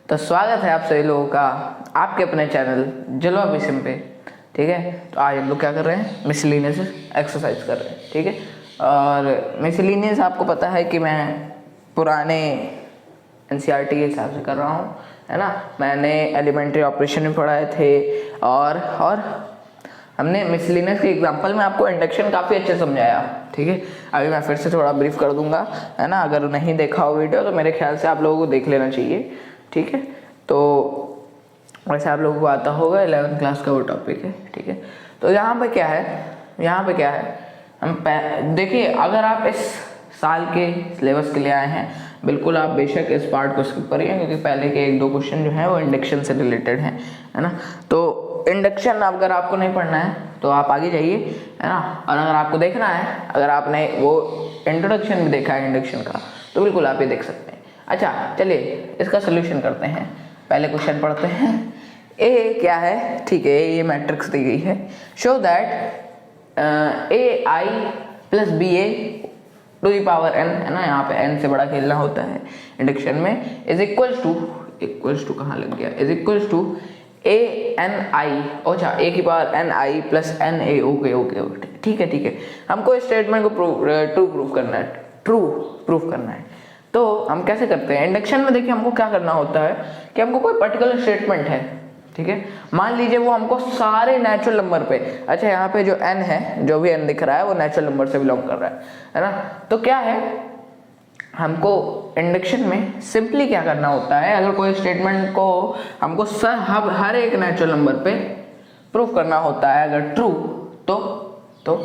तो स्वागत है आप सभी लोगों का आपके अपने चैनल जलवा विषम पे। ठीक है, तो आज हम लोग क्या कर रहे हैं, मिसलिनियस एक्सरसाइज कर रहे हैं। ठीक है, और मिसलिनियस आपको पता है कि मैं पुराने एनसीईआरटी के हिसाब से कर रहा हूँ, है ना। मैंने एलिमेंट्री ऑपरेशन में पढ़ाए थे और हमने मिसलिनियस के एग्जांपल में आपको इंडक्शन काफ़ी अच्छे समझाया। ठीक है, अभी मैं फिर से थोड़ा ब्रीफ कर दूंगा, है ना। अगर नहीं देखा हो वीडियो तो मेरे ख्याल से आप लोगों को देख लेना चाहिए। ठीक है, तो वैसे आप लोगों को आता होगा, 11th क्लास का वो टॉपिक है। ठीक है, तो यहाँ पे क्या है, हम देखिए, अगर आप इस साल के सिलेबस के लिए आए हैं, बिल्कुल आप बेशक इस पार्ट को स्किप करिए, क्योंकि पहले के 1-2 क्वेश्चन जो हैं वो इंडक्शन से रिलेटेड हैं, है ना। तो इंडक्शन अगर आपको नहीं पढ़ना है तो आप आगे जाइए, है ना। और अगर आपको देखना है, अगर आपने वो इंट्रोडक्शन भी देखा है इंडक्शन का, तो बिल्कुल आप ये देख सकते हैं। अच्छा, चलिए इसका सोल्यूशन करते हैं। पहले क्वेश्चन पढ़ते हैं। ए क्या है, ठीक है, ये मैट्रिक्स दी गई है। Show that A I plus B A to the power N, है ना। यहाँ पे एन से बड़ा खेलना होता है इंडक्शन में। इज इक्वल्स टू कहाँ लग गया, is equals to A N I, अच्छा ए की power N I plus N A. Okay, ठीक है। हमको इस स्टेटमेंट को ट्रू प्रूफ करना है। तो हम कैसे करते हैं इंडक्शन में? देखिए, हमको क्या करना होता है कि हमको कोई पर्टिकुलर स्टेटमेंट है, ठीक है। मान लीजिए वो हमको सारे नेचुरल नंबर पे, अच्छा यहाँ पे जो n है, जो भी n दिख रहा है वो नेचुरल नंबर से बिलोंग कर रहा है ना। तो क्या है, हमको इंडक्शन में सिंपली क्या करना होता है, अगर कोई स्टेटमेंट को हमको हर एक नेचुरल नंबर पे प्रूफ करना होता है, अगर ट्रू तो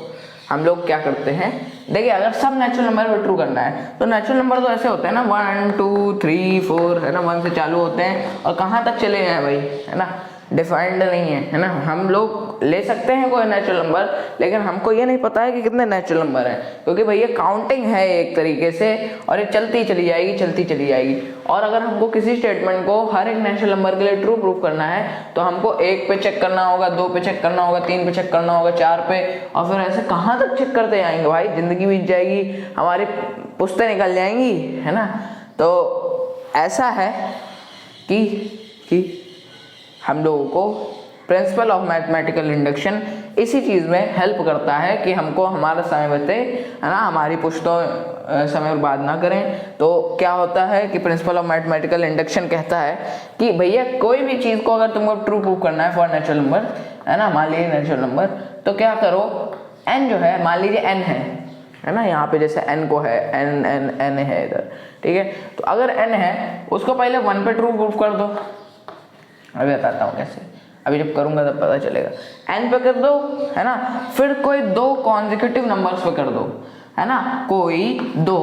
हम लोग क्या करते हैं, देखिए अगर सब नेचुरल नंबर पे ट्रू करना है तो नेचुरल नंबर तो ऐसे होते हैं ना, 1 2 3 4, है ना, 1 से चालू होते हैं और कहाँ तक चले गए भाई, है ना, डिफाइंड नहीं है ना। हम लोग ले सकते हैं कोई नेचुरल नंबर, लेकिन हमको ये नहीं पता है कि कितने नेचुरल नंबर हैं, क्योंकि भैया काउंटिंग है एक तरीके से, और ये चलती चली जाएगी। और अगर हमको किसी स्टेटमेंट को हर एक नेचुरल नंबर के लिए ट्रू प्रूफ करना है तो हमको 1 पे चेक करना होगा, 2 पे चेक करना होगा, 3 पे चेक करना होगा, 4 पे, और फिर ऐसे कहाँ तक चेक करते जाएंगे भाई, जिंदगी बीत जाएगी, हमारी पुश्तें निकल जाएंगी, है ना। तो ऐसा है कि हम लोगों को प्रिंसिपल ऑफ मैथमेटिकल इंडक्शन इसी चीज़ में हेल्प करता है कि हमको हमारा समय बचे, है ना, हमारी पुश्तों समय बर्बाद ना करें। तो क्या होता है कि प्रिंसिपल ऑफ मैथमेटिकल इंडक्शन कहता है कि भैया कोई भी चीज़ को अगर तुमको ट्रू प्रूफ करना है फॉर नेचुरल नंबर, है ना, मान लीजिए नेचुरल नंबर, तो क्या करो, n जो है, मान लीजिए n है ना, यहाँ पे जैसे n को है, n है इधर, ठीक है। तो अगर n है उसको पहले 1 पे ट्रू प्रूफ कर दो। अभी बताता हूँ कैसे, अभी जब करूँगा तब पता चलेगा। n पे कर दो, है ना, फिर कोई 2 कॉन्जिक्यूटिव नंबर्स पे कर दो, है ना, कोई 2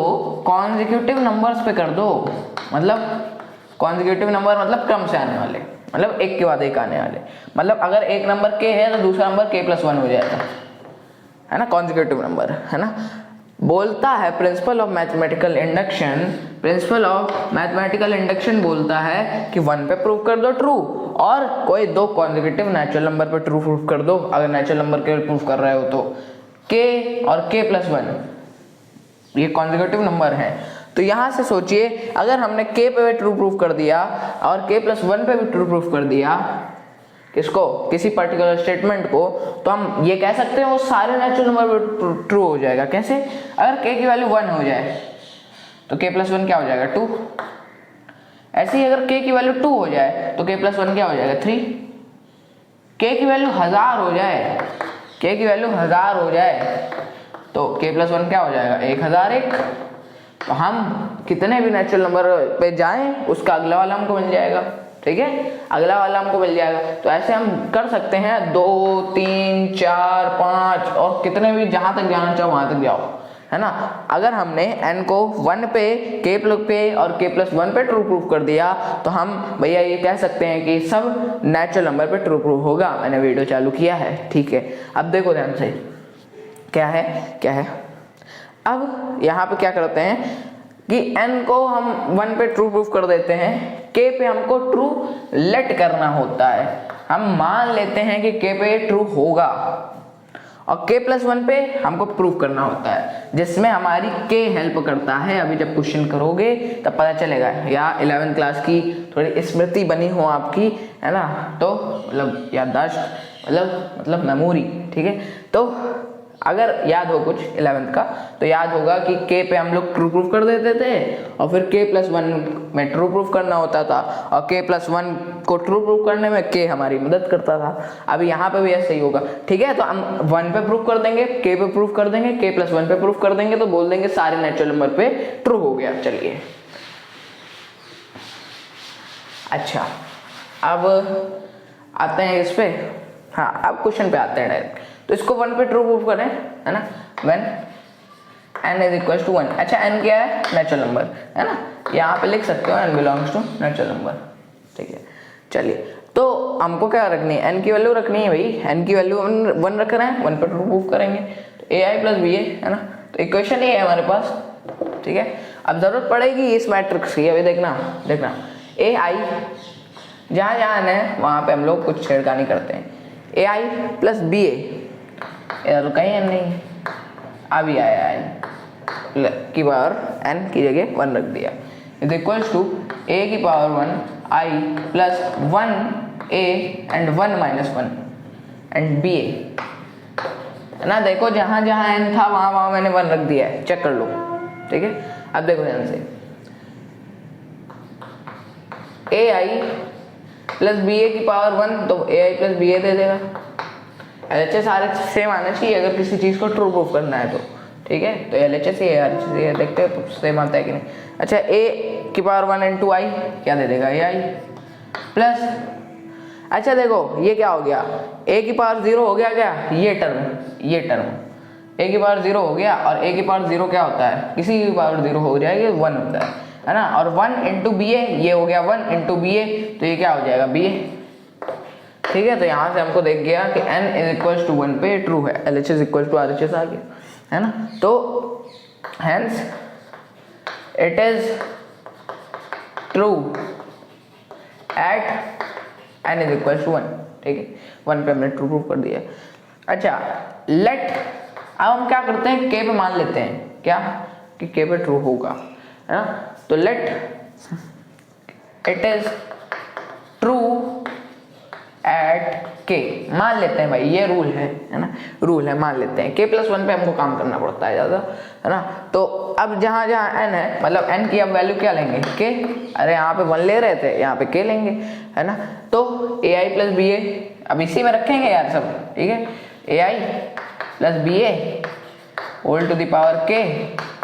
कॉन्जिक्यूटिव नंबर्स पे कर दो। मतलब कॉन्जिक्यूटिव नंबर मतलब क्रम से आने वाले, मतलब एक के बाद एक आने वाले। मतलब अगर एक नंबर k है तो दूसरा नंबर k+1 हो जाएगा, है ना, कॉन्जिक्यूटिव नंबर, है ना। बोलता है प्रिंसिपल ऑफ मैथमेटिकल इंडक्शन बोलता है कि 1 पे प्रूव कर दो ट्रू, और कोई 2 कॉन्जिक्यूटिव नेचुरल नंबर पे ट्रू प्रूफ कर दो, अगर नेचुरल नंबर के प्रूफ कर रहे हो तो। k और k+1 ये कॉन्जिक्यूटिव नंबर है। तो यहाँ से सोचिए, अगर हमने k पे भी ट्रू प्रूफ कर दिया और k+1 पे भी ट्रू प्रूफ कर दिया, किसको, किसी पर्टिकुलर स्टेटमेंट को, तो हम ये कह सकते हैं वो सारे नेचुरल नंबर पे ट्रू हो जाएगा। कैसे? अगर k की वैल्यू 1 हो जाए तो k+1 क्या हो जाएगा, 2। ऐसे ही अगर k की वैल्यू 2 हो जाए तो k+1 क्या हो जाएगा, 3। k की वैल्यू 1000 हो जाए, तो k+1 क्या हो जाएगा, 1001। तो हम कितने भी नेचुरल नंबर पे जाएं उसका अगला वाला हमको मिल जाएगा, ठीक है, अगला वाला हमको मिल जाएगा। तो ऐसे हम कर सकते हैं 2 3 4 5, और कितने भी, जहां तक जाना चाहो वहां तक जाओ, है ना। अगर हमने n को 1 पे, k पे और k+1 पे ट्रू प्रूफ कर दिया तो हम भैया ये कह सकते हैं कि सब नेचुरल नंबर पे ट्रू प्रूफ होगा। मैंने वीडियो चालू किया है, ठीक है। अब देखो ध्यान से, क्या है, अब यहाँ पे क्या करते हैं कि n को हम 1 पे ट्रू प्रूफ कर देते हैं, k पे हमको ट्रू लेट करना होता है। हम मान लेते हैं कि k पे ट्रू होगा, और k प्लस 1 पे हमको प्रूफ करना होता है, जिसमें हमारी k हेल्प करता है। अभी जब क्वेश्चन करोगे तब पता चलेगा, या 11th क्लास की थोड़ी स्मृति बनी हो आपकी, है ना, तो मतलब याददाश्त मतलब मेमोरी, ठीक है। तो अगर याद हो कुछ 11th का तो याद होगा कि k पे हम लोग ट्रू प्रूफ कर देते थे और फिर k प्लस 1 में ट्रू प्रूफ करना होता था, और k प्लस 1 को ट्रू प्रूफ करने में k हमारी मदद करता था। अभी यहाँ पे भी ऐसे ही होगा, ठीक है। तो हम 1 पे प्रूफ कर देंगे, k पे प्रूफ कर देंगे, k प्लस 1 पे प्रूफ कर देंगे, तो बोल देंगे सारे नेचुरल नंबर पे ट्रू हो गया। चलिए अच्छा, अब आते हैं इस पे, हाँ अब क्वेश्चन पे आते हैं डायरेक्ट। तो इसको 1 पे ट्रू प्रूफ करें, है ना, when n is equal to 1। अच्छा n क्या है? नेचुरल नंबर, है ना, यहाँ पे लिख सकते हो n belongs to natural number, ठीक है। चलिए, तो हमको क्या रखनी है? n की वैल्यू रखनी है भाई, n की वैल्यू 1 रख रहे हैं, 1 पे ट्रू प्रूफ करेंगे, तो ai प्लस ba, है ना। तो इक्वेशन ये है हमारे पास, ठीक है। अब जरूरत पड़ेगी इस मैट्रिक्स की, अभी देखना ai जहाँ जहाँ n है वहाँ पे हम लोग कुछ छेड़खानी करते हैं। ai प्लस ba, इधर तो कहीं n नहीं है, अभी आया n की पावर n की जगह 1 रख दिया, इज इक्वल्स टू a की power 1 i plus 1 a and 1 minus 1 and ba, है ना। देखो जहाँ जहाँ n था वहाँ वहाँ मैंने 1 रख दिया है, चेक कर लो, ठीक है। अब देखो ध्यान से, ai प्लस ba की पावर 1, तो ai प्लस ba दे देगा। LHS RHS सेम आना चाहिए अगर किसी चीज़ को ट्रू प्रूफ करना है तो, ठीक है। तो LHS ही है, RHS ही है, देखते हैं सेम आता है कि नहीं। अच्छा a की पावर 1 एंड 2i क्या दे देगा? ai प्लस, अच्छा देखो ये क्या हो गया, a की पावर 0 हो गया क्या, ये टर्म a की पावर 0 हो गया, और a की पावर 0 क्या होता है, किसी की पावर 0 हो जाएगी 1 होता है ना। और 1 इंटू ba, ये हो गया 1 इंटू ba, तो ये क्या हो जाएगा ba, ठीक है। तो यहाँ से हमको देख गया कि n इज इक्वल टू 1 पे ट्रू है, LHS इक्वल टू RHS आ गया, है ना। तो hence it is true at n is equal to 1, ठीक है। 1 पे हमने ट्रू प्रूफ कर दिया। अच्छा लेट, अब हम क्या करते हैं, k पे मान लेते हैं क्या कि k पे ट्रू होगा, है ना। तो late it is true at k, मान लेते हैं भाई, ये रूल है ना, रूल है, मान लेते हैं। k प्लस 1 पे हमको काम करना पड़ता है ज़्यादा, है ना। तो अब जहाँ जहाँ n है, मतलब n की अब वैल्यू क्या लेंगे, k, अरे यहाँ पे 1 ले रहे थे, यहाँ पे k लेंगे, है ना। तो ai प्लस ba अब इसी में रखेंगे यार सब, ठीक है। ai plus ba whole to the power k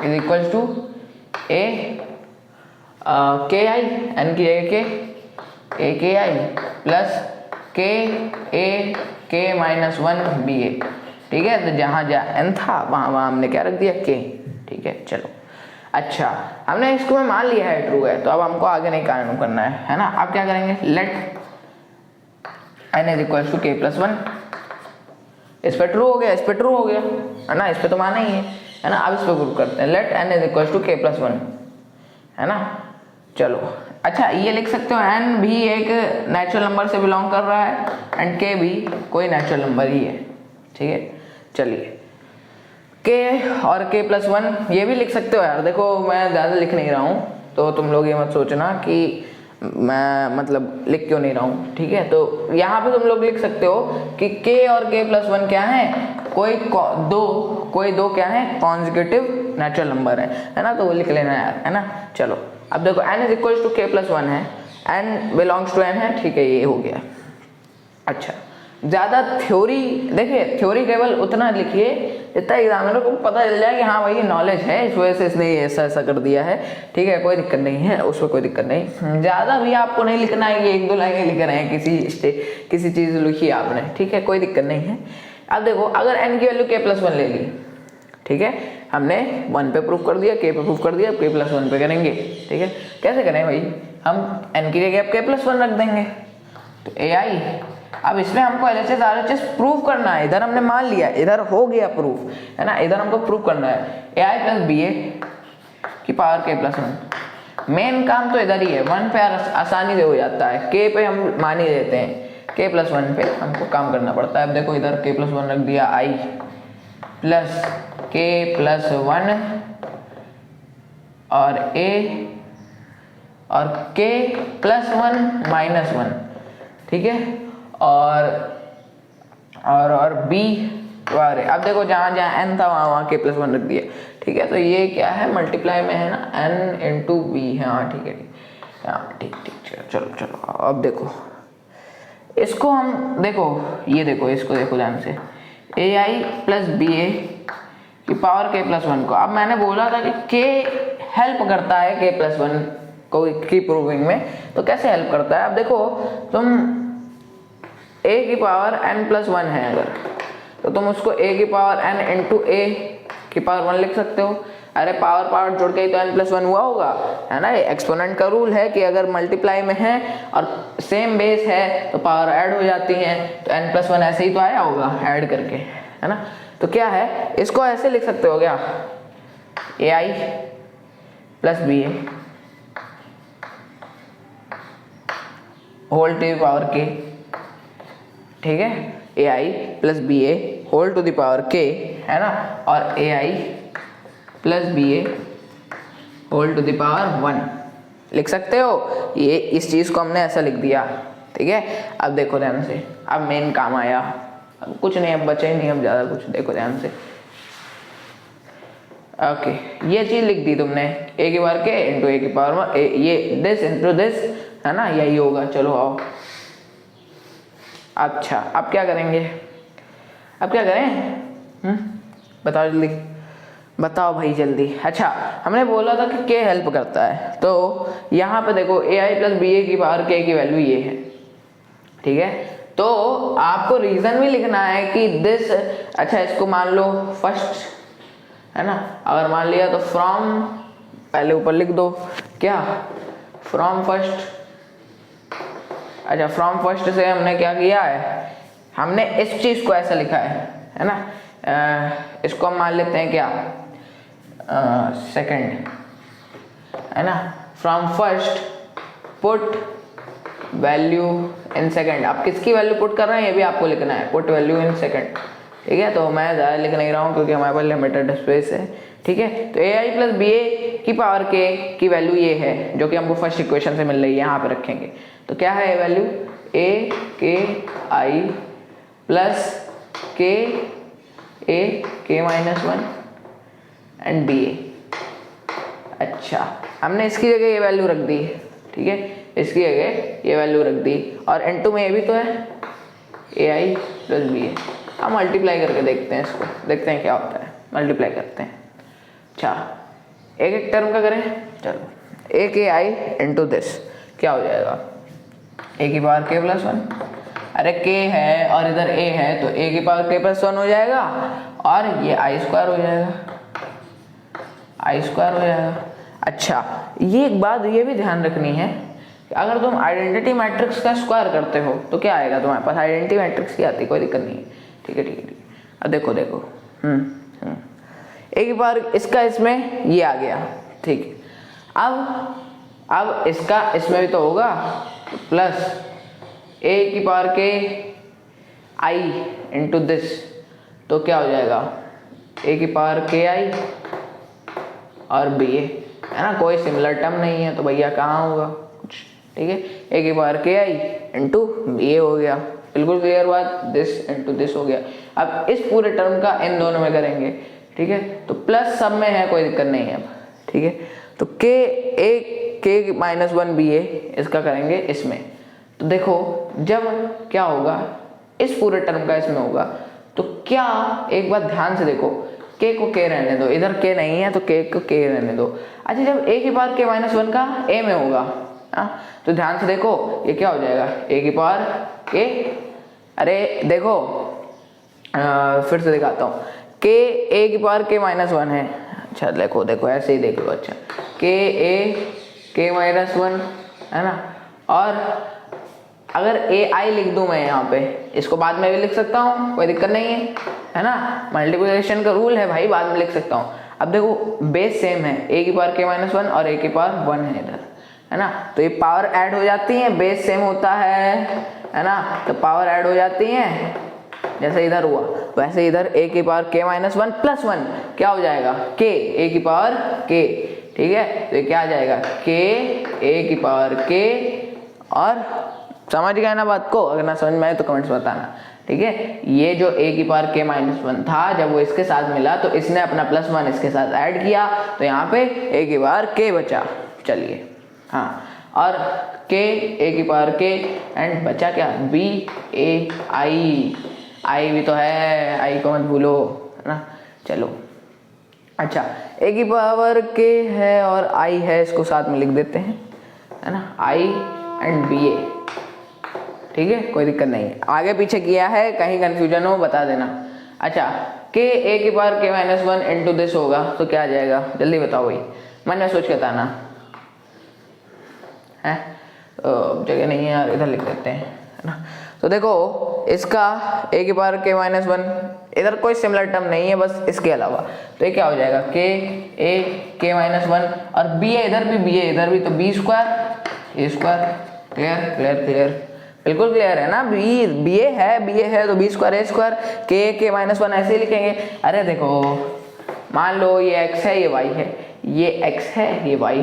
is equal to a ki, n की जगह k, a ki plus k a k minus 1 ba, ठीक है। तो जहाँ जहाँ n था वहाँ हमने क्या रख दिया, k, ठीक है। चलो अच्छा, हमने इसको में मान लिया है ट्रू है, तो अब हमको आगे नहीं काम करना है ना। अब क्या करेंगे, let n is equal to k plus 1, इस पे ट्रू हो गया, इस पे ट्रू हो गया, है ना, इस पे तो माना ही है ना। अब इस पे प्रूव करते हैं, let n is equal to k plus 1, है ना। चलो अच्छा, ये लिख सकते हो n भी एक नेचुरल नंबर से बिलोंग कर रहा है एंड k भी कोई नेचुरल नंबर ही है, ठीक है। चलिए k और k प्लस 1 ये भी लिख सकते हो यार, देखो मैं ज़्यादा लिख नहीं रहा हूँ, तो तुम लोग ये मत सोचना कि मैं मतलब लिख क्यों नहीं रहा हूँ, ठीक है। तो यहाँ पे तुम लोग लिख सकते हो कि k और k प्लस 1 क्या है, कोई दो क्या है, कॉन्जिक्यूटिव नेचुरल नंबर है ना। तो वो लिख लेना यार, है ना। चलो अब देखो n is equal to k plus 1 है, n बिलोंग्स टू n है, ठीक है, ये हो गया। अच्छा ज़्यादा थ्योरी, देखिए थ्योरी केवल उतना लिखिए जितना एग्जामिनर को पता चल जाए कि हाँ भाई नॉलेज है, इस वजह से इसने ऐसा ऐसा कर दिया है, ठीक है, कोई दिक्कत नहीं है, उसमें कोई दिक्कत नहीं। ज़्यादा भी आपको नहीं लिखना है, ये 1-2 लाइनें लिख रहे हैं, किसी चीज़ लिखी आपने, ठीक है, कोई दिक्कत नहीं है। अब देखो अगर n की वैल्यू k प्लस 1 ले ली, ठीक है, हमने 1 पे प्रूफ कर दिया, k पे प्रूफ कर दिया, k प्लस 1 पे करेंगे, ठीक है। कैसे करें भाई, हम n की जगह k प्लस 1 रख देंगे, तो ai, अब इसमें हमको LHS RHS प्रूफ करना है, इधर हमने मान लिया, इधर हो गया प्रूफ, है ना, इधर हमको प्रूफ करना है ai प्लस ba की पावर k प्लस 1। मेन काम तो इधर ही है, 1 पे आसानी से हो जाता है, k पे हम मान ही देते हैं, k प्लस 1 पे हमको काम करना पड़ता है। अब देखो इधर k प्लस 1 रख दिया i, प्लस के प्लस 1 और a और k प्लस 1 माइनस 1, ठीक है, और b बारे। अब देखो जहाँ जहाँ n था वहाँ k प्लस 1 रख दिया, ठीक है। तो ये क्या है, मल्टीप्लाई में है ना, n इंटू बी है। हाँ ठीक है, ठीक, चलो चलो। अब देखो इसको हम देखो, ये देखो, इसको देखो ध्यान से, ए आई प्लस बी ए की पावर k प्लस 1 को। अब मैंने बोला था कि k हेल्प करता है k प्लस 1 को की प्रूविंग में, तो कैसे हेल्प करता है। अब देखो तुम a की पावर n प्लस 1 है अगर, तो तुम उसको a की पावर n इंटू a की पावर 1 लिख सकते हो। अरे पावर जोड़ के ही तो n प्लस 1 हुआ होगा, है ना। एक्सपोनेंट का रूल है कि अगर मल्टीप्लाई में है और सेम बेस है तो पावर ऐड हो जाती है, तो n प्लस 1 ऐसे ही तो आया होगा ऐड करके, है ना। तो क्या है, इसको ऐसे लिख सकते हो क्या, A I plus B A whole to the power K, ठीक है, A I plus B A whole to the power के, है ना, और A I plus B A whole to the power 1 लिख सकते हो। ये इस चीज़ को हमने ऐसा लिख दिया, ठीक है। अब देखो ध्यान से, अब मेन काम आया, अब कुछ नहीं, अब बचा ही नहीं अब ज़्यादा कुछ। देखो ध्यान से, ओके, ये चीज़ लिख दी तुमने, ए की पावर के इंटू ए की पावर 1, ये दिस इंटू दिस, है ना, यही होगा। चलो आओ, अच्छा अब क्या करेंगे, अब क्या करें, बताओ जल्दी, बताओ भाई जल्दी। अच्छा, हमने बोला था कि k हेल्प करता है, तो यहाँ पे देखो ए आई प्लस बी ए की पावर k की वैल्यू ये है, ठीक है। तो आपको रीजन भी लिखना है कि दिस, अच्छा इसको मान लो फर्स्ट, है ना, अगर मान लिया तो फ्रॉम, पहले ऊपर लिख दो क्या, फ्रॉम फर्स्ट। अच्छा, फ्रॉम फर्स्ट से हमने क्या किया है, हमने इस चीज को ऐसा लिखा है ना, इसको हम मान लेते हैं क्या, सेकंड, है ना। From first put value in second. आप किसकी वैल्यू पुट कर रहे हैं ये भी आपको लिखना है, पुट वैल्यू इन सेकंड, ठीक है। तो मैं ज़्यादा लिख नहीं रहा हूँ क्योंकि हमारे पास लिमिटेड स्पेस है, ठीक है। तो ए आई प्लस बी ए की पावर के की वैल्यू ये है, जो कि हमको फर्स्ट इक्वेशन से मिल रही है, यहाँ पे रखेंगे। तो क्या है वैल्यू, ए के आई प्लस के ए के माइनस 1 एंड बी ए। अच्छा, हमने इसकी जगह ये वैल्यू रख दी, ठीक है, इसकी जगह ये वैल्यू रख दी, और n2 में ये भी तो है, ए आई प्लस बी ए। हम मल्टीप्लाई करके देखते हैं इसको, देखते हैं क्या होता है, मल्टीप्लाई करते हैं। अच्छा, एक एक टर्म का करें, चलो, ए के आई इंटू दिस क्या हो जाएगा, ए की पावर के प्लस 1, अरे k है और इधर a है तो a की पावर k प्लस 1 हो जाएगा, और ये आई स्क्वायर हो जाएगा, आई स्क्वायर हो जाएगा। अच्छा, ये एक बात ये भी ध्यान रखनी है कि अगर तुम आइडेंटिटी मैट्रिक्स का स्क्वायर करते हो तो क्या आएगा तुम्हारे पास, आइडेंटिटी मैट्रिक्स की आती है, कोई दिक्कत नहीं है, ठीक है ठीक है ठीक है। अब देखो देखो, ए की पावर इसका इसमें ये आ गया, ठीक है। अब इसका इसमें भी तो होगा, प्लस ए की पावर के आई इंटू दिस, तो क्या हो जाएगा, ए की पावर के आई और बी ए, है ना, कोई सिमिलर टर्म नहीं है तो भैया कहाँ होगा कुछ, ठीक है। ए की पावर के आई इंटू बी ए हो गया, बिल्कुल क्लियर बात, दिस इंटू दिस हो गया। अब इस पूरे टर्म का इन दोनों में करेंगे, ठीक है, तो प्लस सब में है, कोई दिक्कत नहीं है अब, ठीक है। तो के ए के माइनस 1 बी ए इसका करेंगे इसमें, तो देखो जब क्या होगा, इस पूरे टर्म का इसमें होगा, तो क्या, एक बात ध्यान से देखो, k को k रहने दो, इधर k नहीं है तो k को k रहने दो। अच्छा, जब a की पावर k माइनस 1 का a में होगा, तो ध्यान से देखो ये क्या हो जाएगा, a की पावर k, अरे देखो फिर से दिखाता हूँ, k a की पावर k माइनस 1 है। अच्छा देखो देखो ऐसे ही देख लो, अच्छा k a k माइनस 1, है ना, और अगर ए आई लिख दूं मैं यहाँ पे, इसको बाद में भी लिख सकता हूँ, कोई दिक्कत नहीं है ना, मल्टीप्लिकेशन का रूल है भाई, बाद में लिख सकता हूँ। अब देखो बेस सेम है, ए की पावर के माइनस 1 और ए की पावर 1 है इधर, है ना, तो ये पावर ऐड हो जाती है, बेस सेम होता है ना, तो पावर ऐड हो जाती है, जैसे इधर हुआ वैसे इधर a की पावर k माइनस 1 प्लस 1 क्या हो जाएगा k a की पावर k, ठीक है। तो ये क्या आ जाएगा k a की पावर k, और समझ गए ना बात को? अगर ना समझ में आए तो कमेंट्स बताना, ठीक है। ये जो a की पावर k माइनस 1 था, जब वो इसके साथ मिला तो इसने अपना प्लस 1 इसके साथ ऐड किया, तो यहाँ पे a की पावर k बचा। चलिए हाँ, और k a की पावर k एंड बचा क्या b a i भी तो है, i को मत भूलो, है ना। चलो अच्छा, a की पावर k है और i है, इसको साथ में लिख देते हैं, है ना, i एंड ba, ठीक है, कोई दिक्कत नहीं है। आगे पीछे किया है, कहीं कंफ्यूजन हो बता देना। अच्छा, k a की power k minus 1 into this होगा तो क्या आ जाएगा, जल्दी बताओ भाई, मन में सोच के बताना है। जगह नहीं है यार, इधर लिख देते हैं, है ना। तो देखो इसका a की पावर k माइनस 1, इधर कोई सिमिलर टर्म नहीं है बस इसके अलावा, तो ये क्या हो जाएगा k a k माइनस 1, और b है इधर भी, b है इधर भी, तो b square a square. Clear clear clear, बिल्कुल क्लियर है ना। b a है तो b square a square, k minus 1 ऐसे ही लिखेंगे। अरे देखो मान लो ये x है ये y है, ये x है ये y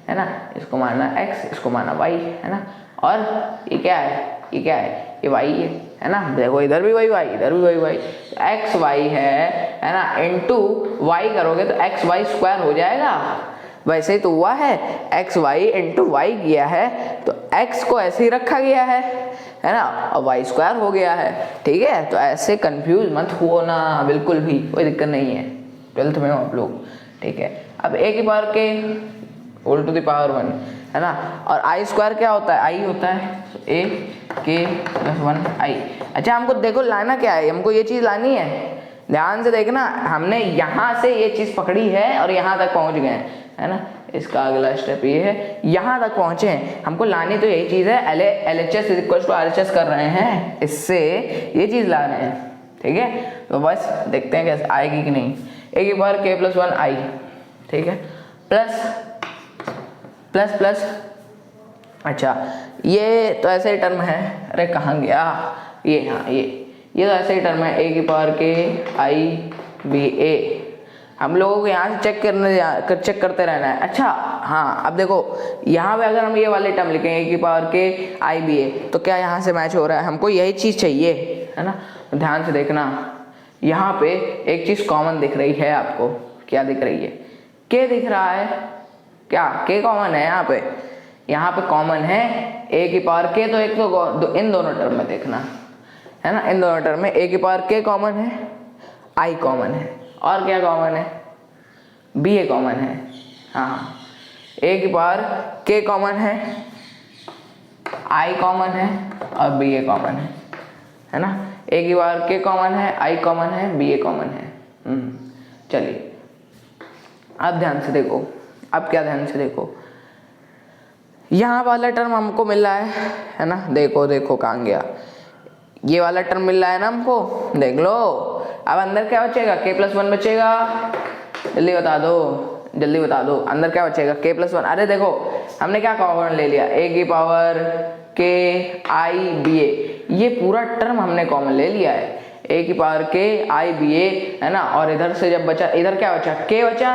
है ना, इसको मानना x इसको मानना y, है ना, और ये क्या है ये क्या है ये y है ना। देखो इधर भी वही y इधर भी वही y, x y है ना, इनटू y करोगे तो x y स्क्वायर हो जाएगा। वैसे ही तो हुआ है, एक्स वाई इंटू वाई किया है तो x को ऐसे ही रखा गया है ना, और y स्क्वायर हो गया है, ठीक है। तो ऐसे कंफ्यूज मत हो ना, बिल्कुल भी कोई दिक्कत नहीं है, 12th में हो आप लोग, ठीक है। अब a की power k whole to the power 1, है ना, और i स्क्वायर क्या होता है, i होता है, तो a k प्लस 1 i। अच्छा हमको देखो लाना क्या है, हमको ये चीज़ लानी है, ध्यान से देखना। हमने यहाँ से ये चीज़ पकड़ी है और यहाँ तक पहुँच गए, है ना। इसका अगला स्टेप ये है, यहाँ तक पहुँचे हैं, हमको लानी तो यही चीज़ है, LHS is equal to RHS कर रहे हैं, इससे ये चीज़ ला रहे हैं, ठीक है। तो बस देखते हैं कैसे आएगी कि नहीं। a की पावर k प्लस 1 i, ठीक है, प्लस प्लस प्लस। अच्छा ये तो ऐसे ही टर्म है, अरे कहाँ गया ये, हाँ ये तो ऐसे ही टर्म है, a की power k i b a। हम लोगों को यहाँ से चेक करते रहना है। अच्छा हाँ, अब देखो यहाँ पे अगर हम ये वाले टर्म लिखेंगे a की power k i b a, तो क्या यहाँ से मैच हो रहा है, हमको यही चीज़ चाहिए, है ना। तो ध्यान से देखना, यहाँ पे एक चीज़ कॉमन दिख रही है आपको, क्या दिख रही है, k दिख रहा है, क्या k कॉमन है यहाँ पे कॉमन है a की पावर k, तो एक तो इन दोनों टर्म में देखना, है ना, इन दोनों टर्म में a की पावर k कॉमन है, i कॉमन है, और क्या कॉमन है, ba कॉमन है। हाँ a की पावर k कॉमन है, i कॉमन है और ba कॉमन है ना। a की पावर k कॉमन है, i कॉमन है, ba कॉमन है। चलिए अब ध्यान से देखो, अब क्या ध्यान से देखो, यहाँ वाला टर्म हमको मिल रहा है ना, देखो देखो कहाँ गया, ये वाला टर्म मिल रहा है ना हमको, देख लो। अब अंदर क्या बचेगा, k प्लस 1 बचेगा, जल्दी बता दो अंदर क्या बचेगा, k प्लस 1। अरे देखो हमने क्या कॉमन ले लिया, a की power k i b a, ये पूरा टर्म हमने कॉमन ले लिया है, a की power k i b a, है ना। और इधर से जब बचा, इधर क्या बचा, k बचा,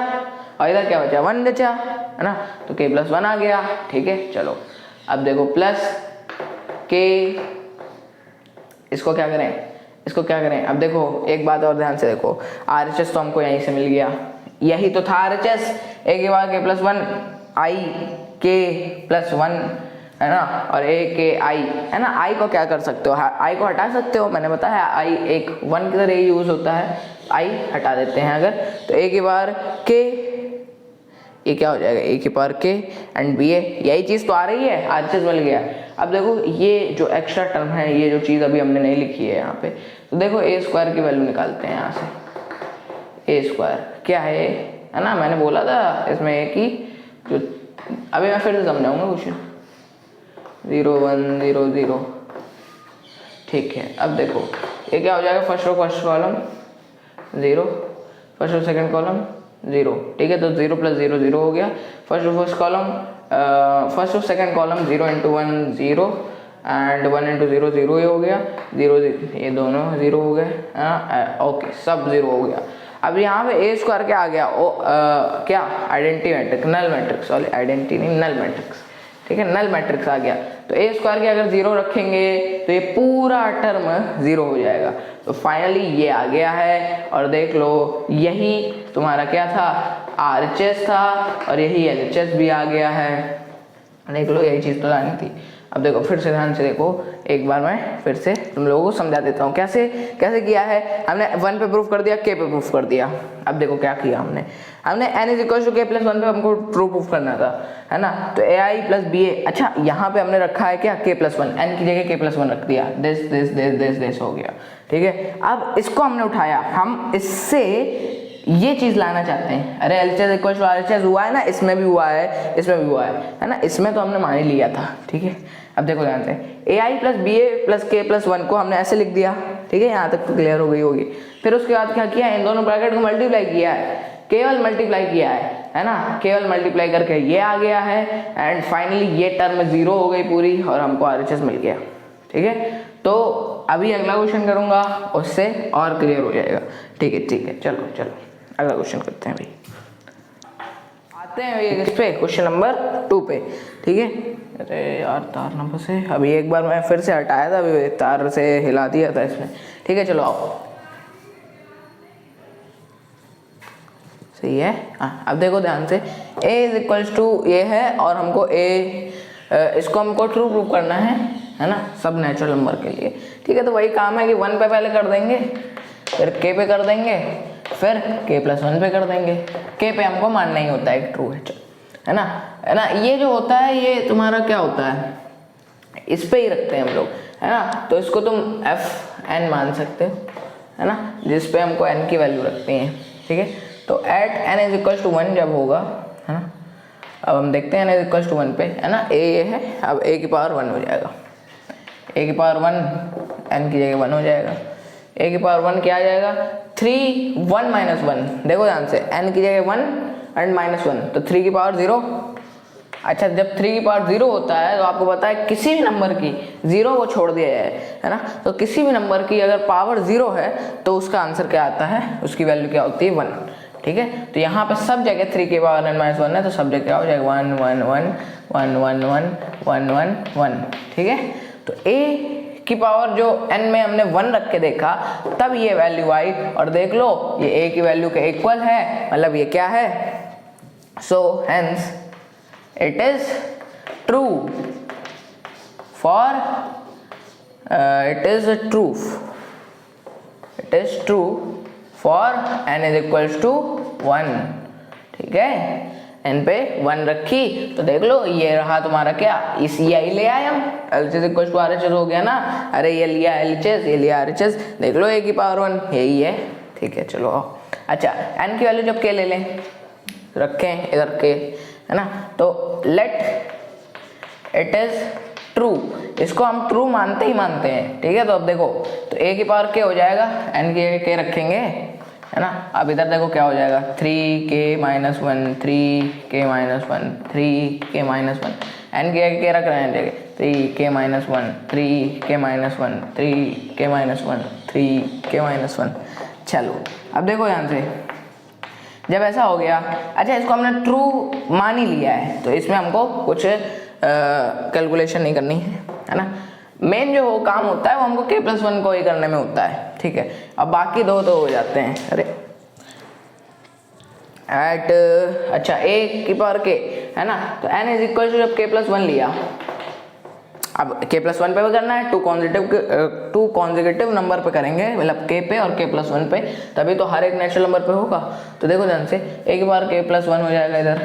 और इधर क्या बचा, 1 बचा, है ना, तो k प्लस 1 आ गया, ठीक है। चलो अब देखो प्लस k, इसको क्या करें, अब देखो एक बात और ध्यान से देखो, RHS तो हमको यहीं से मिल गया, यही तो था RHS, a की power k plus 1 i k plus 1, है ना, और a k i, है ना। i को क्या कर सकते हो, i को हटा सकते हो, मैंने बताया i एक 1 की तरह यूज होता है, i हटा देते हैं अगर, तो a की पावर k, ये क्या हो जाएगा, a की पावर k एंड ba, यही चीज़ तो आ रही है, RHS मिल गया। अब देखो ये जो एक्स्ट्रा टर्म है, ये जो चीज़ अभी हमने नहीं लिखी है यहाँ पे, तो देखो a स्क्वायर की वैल्यू निकालते हैं यहाँ से। a स्क्वायर क्या है ना, मैंने बोला था इसमें a की जो, अभी मैं फिर से समझाऊंगा क्वेश्चन, 0 1 0 0, ठीक है। अब देखो ये क्या हो जाएगा, first row first column 0, first row second column 0, ठीक है, तो 0 प्लस 0 0 हो गया, first row first column, first row second column 0 into 1 0, and 1 into 0 0 ही हो गया, 0 ये दोनों 0 हो गए, ओके सब 0 हो गया। अब यहाँ पे ए स्क्वायर क्या आ गया, क्या identity matrix, null matrix, sorry identity नहीं नल मैट्रिक्स, ठीक है नल मैट्रिक्स आ गया। तो ए स्क्वायर के अगर 0 रखेंगे तो ये पूरा टर्म 0 हो जाएगा। तो फाइनली ये आ गया है, और देख लो यही तुम्हारा क्या था, RHS था, और यही LHS भी आ गया है। देख लो यही चीज़ तो लानी थी। अब देखो फिर से ध्यान से देखो, एक बार मैं फिर से तुम लोगों को समझा देता हूँ कैसे कैसे किया है। हमने 1 पे प्रूफ कर दिया, k पे प्रूफ कर दिया। अब देखो क्या किया हमने n is equal to k plus 1 पे हमको ट्रू प्रूफ करना था, है ना। तो ai प्लस ba, अच्छा यहाँ पे हमने रखा है क्या k प्लस 1, n की जगह k प्लस 1 रख दिया, दिस हो गया, ठीक है। अब इसको हमने उठाया, हम इससे ये चीज लाना चाहते हैं। अरे LHS इक्वल टू RHS हुआ है ना, इसमें भी हुआ है, इसमें भी हुआ है ना, इसमें तो हमने मान ही लिया था, ठीक है। अब देखो ध्यान से, ai plus ba plus k plus 1 को हमने ऐसे लिख दिया, ठीक है, यहाँ तक तो क्लियर हो गई होगी। फिर उसके बाद क्या किया, इन दोनों ब्रैकेट को मल्टीप्लाई किया है, केवल मल्टीप्लाई किया है ना, केवल मल्टीप्लाई करके ये आ गया है, एंड फाइनली ये टर्म 0 हो गई पूरी, और हमको RHS मिल गया, ठीक है। तो अभी अगला क्वेश्चन करूंगा, उससे और क्लियर हो जाएगा, ठीक है। चलो अगला क्वेश्चन करते हैं भाई, आते हैं भाई इस पे क्वेश्चन नंबर 2 पे, ठीक है। अरे यार तार नंबर से अभी एक बार मैं फिर से हटाया था, अभी तार से हिला दिया था इसमें, ठीक है। चलो आओ, सही है। हाँ अब देखो ध्यान से, a इज इक्वल्स टू ये है, और हमको इसको हमको ट्रू प्रूव करना है ना, सब नेचुरल नंबर के लिए, ठीक है। तो वही काम है कि 1 पे पहले कर देंगे, फिर k पे कर देंगे, फिर k प्लस 1 पे कर देंगे। k पे हमको मानना ही होता है ट्रू है ना। ये जो होता है ये तुम्हारा क्या होता है, इस पे ही रखते हैं हम लोग, है ना। तो इसको तुम fn मान सकते हो, है ना, जिस पे हमको n की वैल्यू रखते हैं, ठीक है। तो at n is equal to 1 जब होगा, है ना, अब हम देखते हैं n इज इक्वल टू 1 पे, है ना, a ये है, अब a की पावर 1 हो जाएगा, a की पावर 1 n की जगह 1 हो जाएगा, a की पावर 1 क्या आ जाएगा, 3 1 माइनस 1, देखो ध्यान से n की जगह 1 एंड माइनस 1, तो 3 की पावर 0। अच्छा जब 3 की पावर 0 होता है तो आपको पता है किसी भी नंबर की 0 को छोड़ दिया है ना, तो किसी भी नंबर की अगर पावर 0 है तो उसका आंसर क्या आता है, उसकी वैल्यू क्या होती है 1, ठीक है। तो यहाँ पे सब जगह 3 की पावर n माइनस 1 है, तो सब जगह क्या हो जाएगा 1 1 1 1 1 1 1 1 1, ठीक है। तो a की पावर जो n में हमने 1 रख के देखा तब ये वैल्यू आई, और देख लो ये a की वैल्यू के इक्वल है, मतलब ये क्या है, so hence it is true for it is true for n is equals to 1, ठीक है। n पे 1 रखी तो देख लो ये रहा तुम्हारा क्या, इस यही ले आए हम, LHS इक्वल टू RHS हो गया ना। अरे ये लिया LHS, ये लिया RHS, देख लो a की पावर 1 यही है, ठीक है। चलो आओ, अच्छा n की वैल्यू जब k ले लें, रखें इधर k, है ना, तो लेट इट इज ट्रू, इसको हम ट्रू मानते ही मानते हैं, ठीक है। तो अब देखो तो a की पावर k हो जाएगा, n की जगह k रखेंगे, है ना। अब इधर देखो क्या हो जाएगा, 3k minus 1 3k minus 1 3k minus 1, n की जगह k रख रहे हैं जगह 3k minus 1 3k minus 1 3k minus 1 3k minus 1। चलो अब देखो ध्यान से, जब ऐसा हो गया, अच्छा इसको हमने ट्रू मान ही लिया है तो इसमें हमको कुछ कैलकुलेशन नहीं करनी है ना। मेन जो काम होता है वो हमको k प्लस 1 को ही करने में होता है, ठीक है। अब बाकी दो तो हो जाते हैं, अरे एट अच्छा a की पावर k, है ना, तो n इज इक्वल टू जब k प्लस 1 लिया, अब k प्लस 1 पे भी करना है, टू कॉन्जिक्यूटिव नंबर पे करेंगे, मतलब k पे और k प्लस 1 पे, तभी तो हर एक नेचुरल नंबर पे होगा। तो देखो ध्यान से a की बार k प्लस 1 हो जाएगा इधर,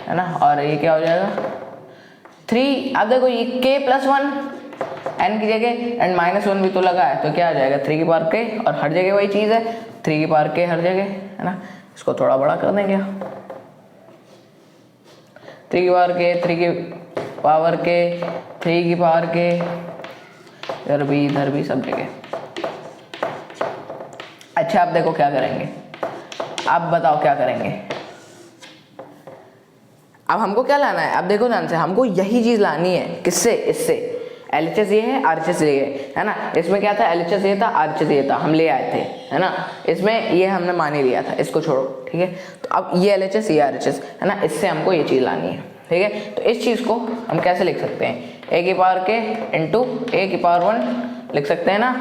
है ना, और ये क्या हो जाएगा 3। अब देखो ये k प्लस 1 n की जगह एंड माइनस 1 भी तो लगा है, तो क्या आ जाएगा 3 की पावर k, और हर जगह वही चीज़ है 3 की पावर k हर जगह, है ना। इसको थोड़ा बड़ा कर देंगे, 3 की पावर k 3 की पावर के 3 की पावर के, इधर भी सब जगह। अच्छा अब देखो क्या करेंगे, अब बताओ क्या करेंगे। अब हमको क्या लाना है, अब देखो ध्यान से, हमको यही चीज़ लानी है, किससे, इससे। LHS ये है, RHS ये है ना, इसमें क्या था, LHS ये था, RHS ये था, हम ले आए थे, है ना, इसमें ये हमने मान ही लिया था, इसको छोड़ो, ठीक है। तो अब ये LHS ये RHS है ना, इससे हमको ये चीज़ लानी है, ठीक है। तो इस चीज़ को हम कैसे लिख सकते हैं, a की पावर k इंटू a की पावर 1 लिख सकते हैं ना,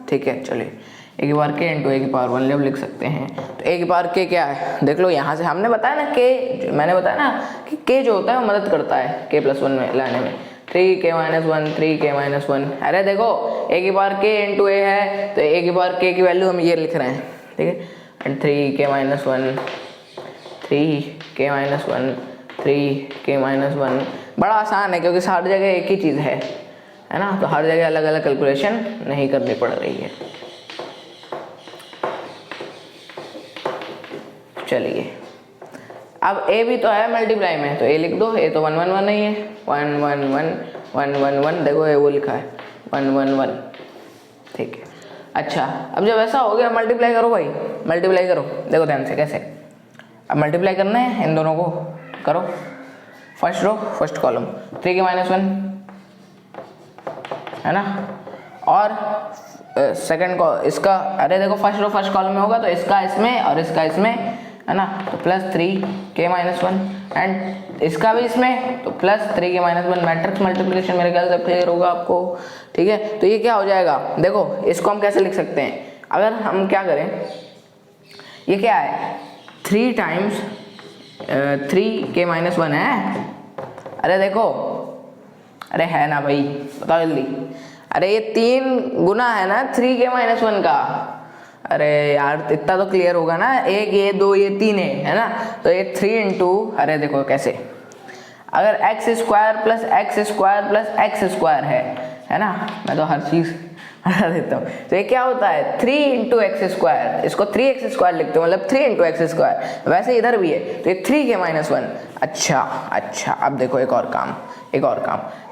ठीक है। चलिए a की पावर k इंटू a की पावर 1 जब लिख सकते हैं, तो a की पावर k क्या है, देख लो यहाँ से हमने बताया ना k, मैंने बताया ना कि k जो होता है वो मदद करता है k+1 में लाने में, 3k - 1 3k - 1। अरे देखो a की पावर k इंटू a है, तो a की पावर k की वैल्यू हम ये लिख रहे हैं, ठीक है, एंड 3k - 1 3k - 1 3k - 1। बड़ा आसान है क्योंकि हर जगह एक ही चीज़ है ना, तो हर जगह अलग अलग कैलकुलेशन नहीं करनी पड़ रही है। चलिए अब a भी तो है मल्टीप्लाई में, तो a लिख दो, a तो 1 1 1 नहीं है, 1 1 1 1 1 1, देखो ये वो लिखा है 1 1 1, ठीक है। अच्छा अब जब ऐसा हो गया, मल्टीप्लाई करो भाई, मल्टीप्लाई करो, देखो ध्यान से कैसे। अब मल्टीप्लाई करना है इन दोनों को, करो, first row first column, 3k - 1 है ना, और सेकंड को इसका, अरे देखो फर्स्ट रो फर्स्ट कॉलम में होगा तो इसका इसमें और इसका इसमें, है ना, तो +3k - 1 एंड इसका भी इसमें, तो +3k - 1। मैट्रिक्स मल्टीप्लिकेशन मेरे ख्याल से क्लियर होगा आपको, ठीक है। तो ये क्या हो जाएगा, देखो इसको हम कैसे लिख सकते हैं, अगर हम क्या करें, ये क्या है 3 टाइम्स 3k - 1 है, अरे देखो, अरे है ना भाई, बताओ जल्दी, अरे ये 3 गुना है ना 3k - 1 का, अरे यार इतना तो क्लियर होगा ना, एक ये 2 ये 3 है ना, तो ये 3 इंटू, अरे देखो कैसे, अगर x² + x² + x² है ना, मैं तो हर चीज़ बता देता हूँ, तो ये क्या होता है 3 × x², इसको 3x² लिखते हो, मतलब 3 × x², वैसे इधर भी है, तो ये 3k - 1। अच्छा अब देखो एक और काम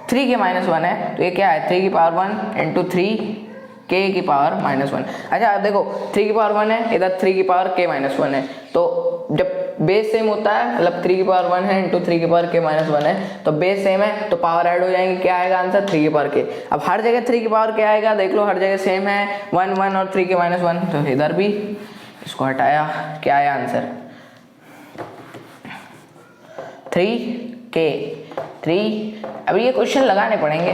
3k - 1 है, तो ये क्या है 3 की पावर 1 इंटू 3k की पावर -1। अच्छा अब देखो 3 की पावर 1 है, इधर 3 की पावर k - 1 है, तो जब बेस सेम होता है, मतलब 3 की पावर 1 है इंटू 3 की पावर k - 1 है, तो बेस सेम है तो पावर ऐड हो जाएंगे, क्या आएगा आंसर 3 की पावर k। अब हर जगह 3 की पावर k आएगा, देख लो हर जगह सेम है 1 1 और 3k - 1, तो इधर भी इसको हटाया, क्या आया आंसर 3k 3। अब ये क्वेश्चन लगाने पड़ेंगे,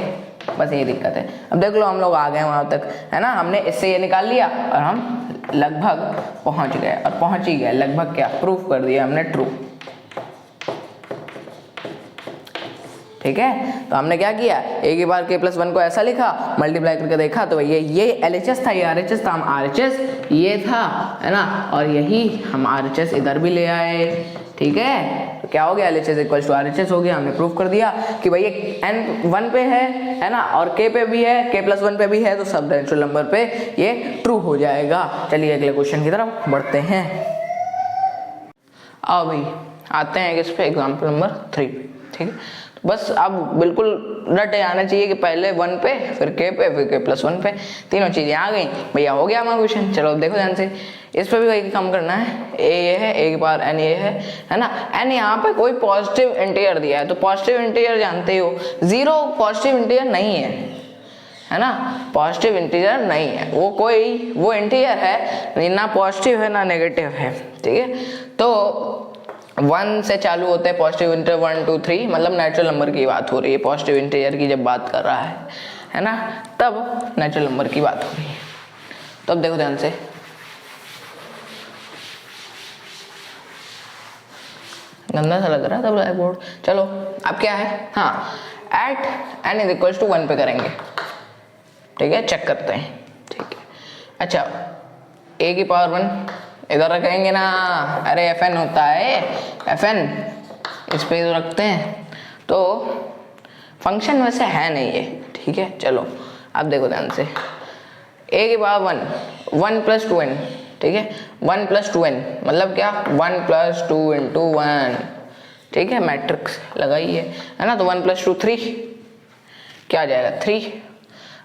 बस यही दिक्कत है। अब देख लो हम लोग आ गए वहां तक, है ना, हमने इससे ये निकाल लिया और हम लगभग पहुंच गए, और पहुंच ही गए लगभग, क्या प्रूफ कर दिया हमने ट्रू, ठीक है। तो हमने क्या किया, एक ही बार k+1 को ऐसा लिखा, मल्टीप्लाई करके देखा, तो ये LHS था, ये RHS था, हम RHS ये था, है ना, और यही हम RHS इधर भी ले आए, ठीक है। तो क्या हो गया, LHS = RHS हो गया, हमने प्रूफ कर दिया कि भाई ये n 1 पे है ना, और k पे भी है, k+1 पे भी है, तो सब नेचुरल नंबर पे ये ट्रू हो जाएगा। चलिए अगले क्वेश्चन की तरफ बढ़ते हैं। आओ भाई आते हैं इस पे, एग्जाम्पल नंबर 3 पे, ठीक है। बस अब बिल्कुल रट आना चाहिए कि पहले 1 पे, फिर k पे, फिर k+1 पे, तीनों चीज़ें आ गई भैया, हो गया हमारा क्वेश्चन। चलो अब देखो ध्यान से, इस पे भी वही काम करना है, a ये है, a की पावर n ये है ना, n यहाँ पे कोई पॉजिटिव इंटीजर दिया है, तो पॉजिटिव इंटीजर जानते हो 0 पॉजिटिव इंटीजर नहीं है ना, पॉजिटिव इंटीजर नहीं है, वो इंटीजर है, ना पॉजिटिव है ना नेगेटिव है, ठीक है। तो 1 से चालू होते हैं पॉजिटिव इंटीजर, 1 2 3, मतलब नेचुरल नंबर की बात हो रही है, पॉजिटिव इंटीजर की जब बात कर रहा है ना, तब नेचुरल नंबर की बात हो रही है। तो अब देखो ध्यान से, गंदा सा लग रहा है तब ब्लैक बोर्ड, चलो अब क्या है, हाँ एट n = 1 पे करेंगे, ठीक है, चेक करते हैं, ठीक है। अच्छा a की पावर 1 इधर रखेंगे ना, अरे fn होता है, fn इस पे तो रखते हैं, तो फंक्शन वैसे है नहीं ये, ठीक है। चलो अब देखो ध्यान से, a की पावर 1 + 2n, ठीक है, 1 + 2n मतलब क्या 1 + 2 × 1, ठीक है, मैट्रिक्स लगाइए, है ना, तो 1 + 2 3, क्या आ जाएगा 3।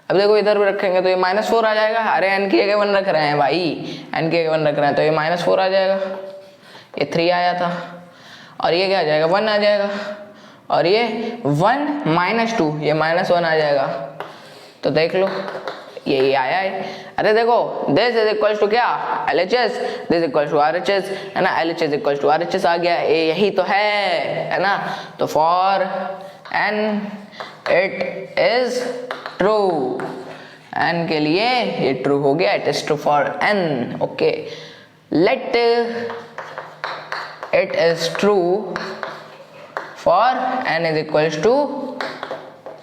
अब देखो इधर भी रखेंगे तो ये -4 आ जाएगा, अरे n की जगह 1 रख रहे हैं भाई, n की जगह 1 रख रहे हैं, तो ये -4 आ जाएगा, ये 3 आया था। और ये क्या आ जाएगा 1 आ जाएगा, और ये 1 माइनस 2 ये -1 आ जाएगा। तो देख लो ये आया है। अरे देखो दिस इज इक्वल्स टू क्या LHS, this equals to RHS है ना, LHS इक्वल्स टू RHS आ गया, यही तो है ना। तो for n it is true, n के लिए ये ट्रू हो गया, it is true for n। Okay, let it is true for n is equals to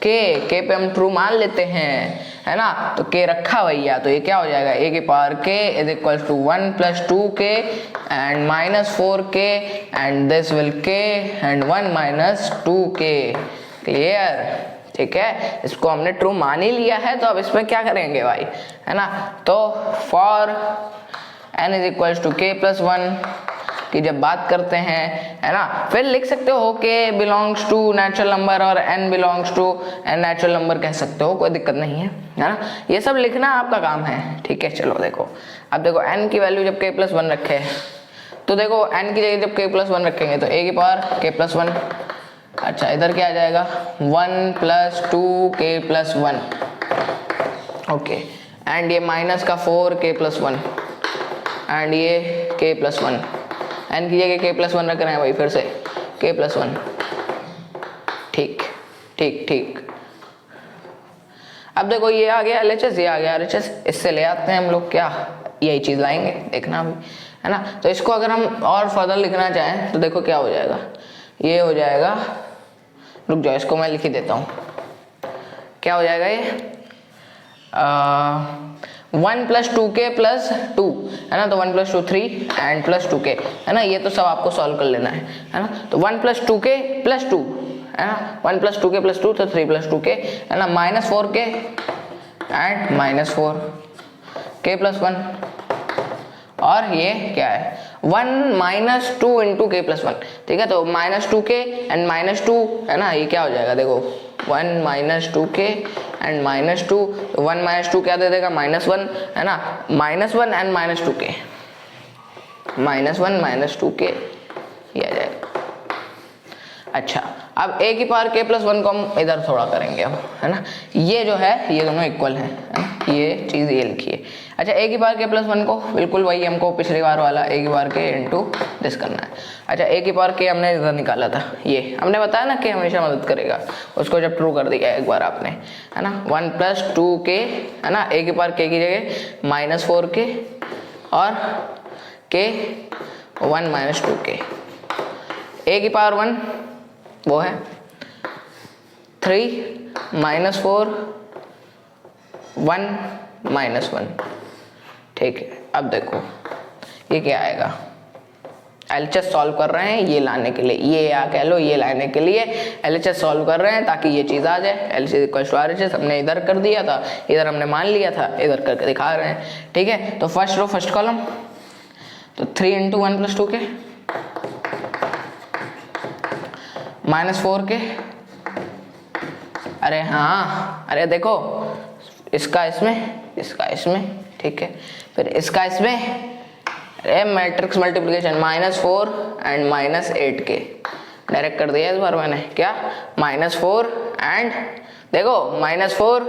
k पे हम ट्रू मान लेते हैं है ना। तो k रखा भैया, तो ये क्या हो जाएगा a की power k is equals to 1 plus 2k and -4k and this will k and 1 minus 2k। Clear, ठीक है, इसको हमने ट्रू मान ही लिया है, तो अब इसमें क्या करेंगे भाई, है ना। तो for n is equals to k plus 1 की जब बात करते हैं है ना, फिर लिख सकते हो k belongs to natural number और n belongs to n natural number कह सकते हो, कोई दिक्कत नहीं है ना। ये सब लिखना आपका काम है, ठीक है। चलो देखो, अब देखो n की वैल्यू जब k प्लस 1 रखे, तो देखो n की जगह जब k प्लस 1 रखेंगे तो a की पावर k प्लस 1, अच्छा इधर क्या आ जाएगा 1 plus 2k plus 1। Okay, and ये माइनस का 4k प्लस 1 एंड ये k प्लस 1, n की जगह k प्लस 1 रख रहे हैं भाई, फिर से k प्लस 1। ठीक ठीक ठीक, अब देखो ये आ गया LHS, ये आ गया RHS, इससे ले आते हैं हम लोग क्या, यही चीज़ लाएंगे, देखना अभी है ना। तो इसको अगर हम और फर्दर लिखना चाहें तो देखो क्या हो जाएगा, ये हो जाएगा, रुक जाओ इसको मैं लिख ही देता हूँ, क्या हो जाएगा ये 1 प्लस 2k प्लस 2 है ना, तो 1 प्लस 2 3 एंड प्लस 2k है ना, ये तो सब आपको सॉल्व कर लेना है ना। तो 1 प्लस 2k प्लस 2 है ना, 1 प्लस 2k प्लस 2 तो 3 प्लस 2k है ना, -4k एंड -4k प्लस 1, और ये क्या है 1 माइनस 2 इंटू k प्लस 1, ठीक है। तो -2k एंड -2 है ना, ये क्या हो जाएगा देखो 1 माइनस 2k एंड -2, 1 माइनस 2 क्या दे देगा -1 है ना, -1 एंड -2k, -1 -2k ये आ जाएगा। अच्छा, अब a की पावर k प्लस 1 को हम इधर थोड़ा करेंगे अब, है ना, ये जो है ये दोनों इक्वल है ना, ये चीज़ ये लिखिए। अच्छा, a की पावर k प्लस 1 को बिल्कुल वही हमको पिछली बार वाला a की पावर k इंटू दिस करना है। अच्छा, a की पावर k हमने इधर निकाला था, ये हमने बताया ना कि हमेशा मदद करेगा, उसको जब ट्रू कर दिया एक बार आपने, है ना, 1 प्लस 2k है ना, a की पावर k की जगह -4k और k 1 माइनस 2k, a की पावर 1 वो है 3 -4 1 -1, ठीक है। अब देखो ये क्या आएगा, LHS सॉल्व कर रहे हैं ये लाने के लिए, ये या कह लो ये लाने के लिए LHS सॉल्व कर रहे हैं ताकि ये चीज़ आ जाए। LHS इक्वल्स टू RHS हमने इधर कर दिया था, इधर हमने मान लिया था, इधर करके दिखा रहे हैं, ठीक है। तो फर्स्ट रो फर्स्ट कॉलम, तो 3 इंटू 1 प्लस 2k -4k, अरे हाँ, अरे देखो इसका इसमें, इसका इसमें, ठीक है, फिर इसका इसमें, अरे matrix multiplication -4 and -8k direct कर दिया इस बार मैंने, क्या -4 एंड देखो -4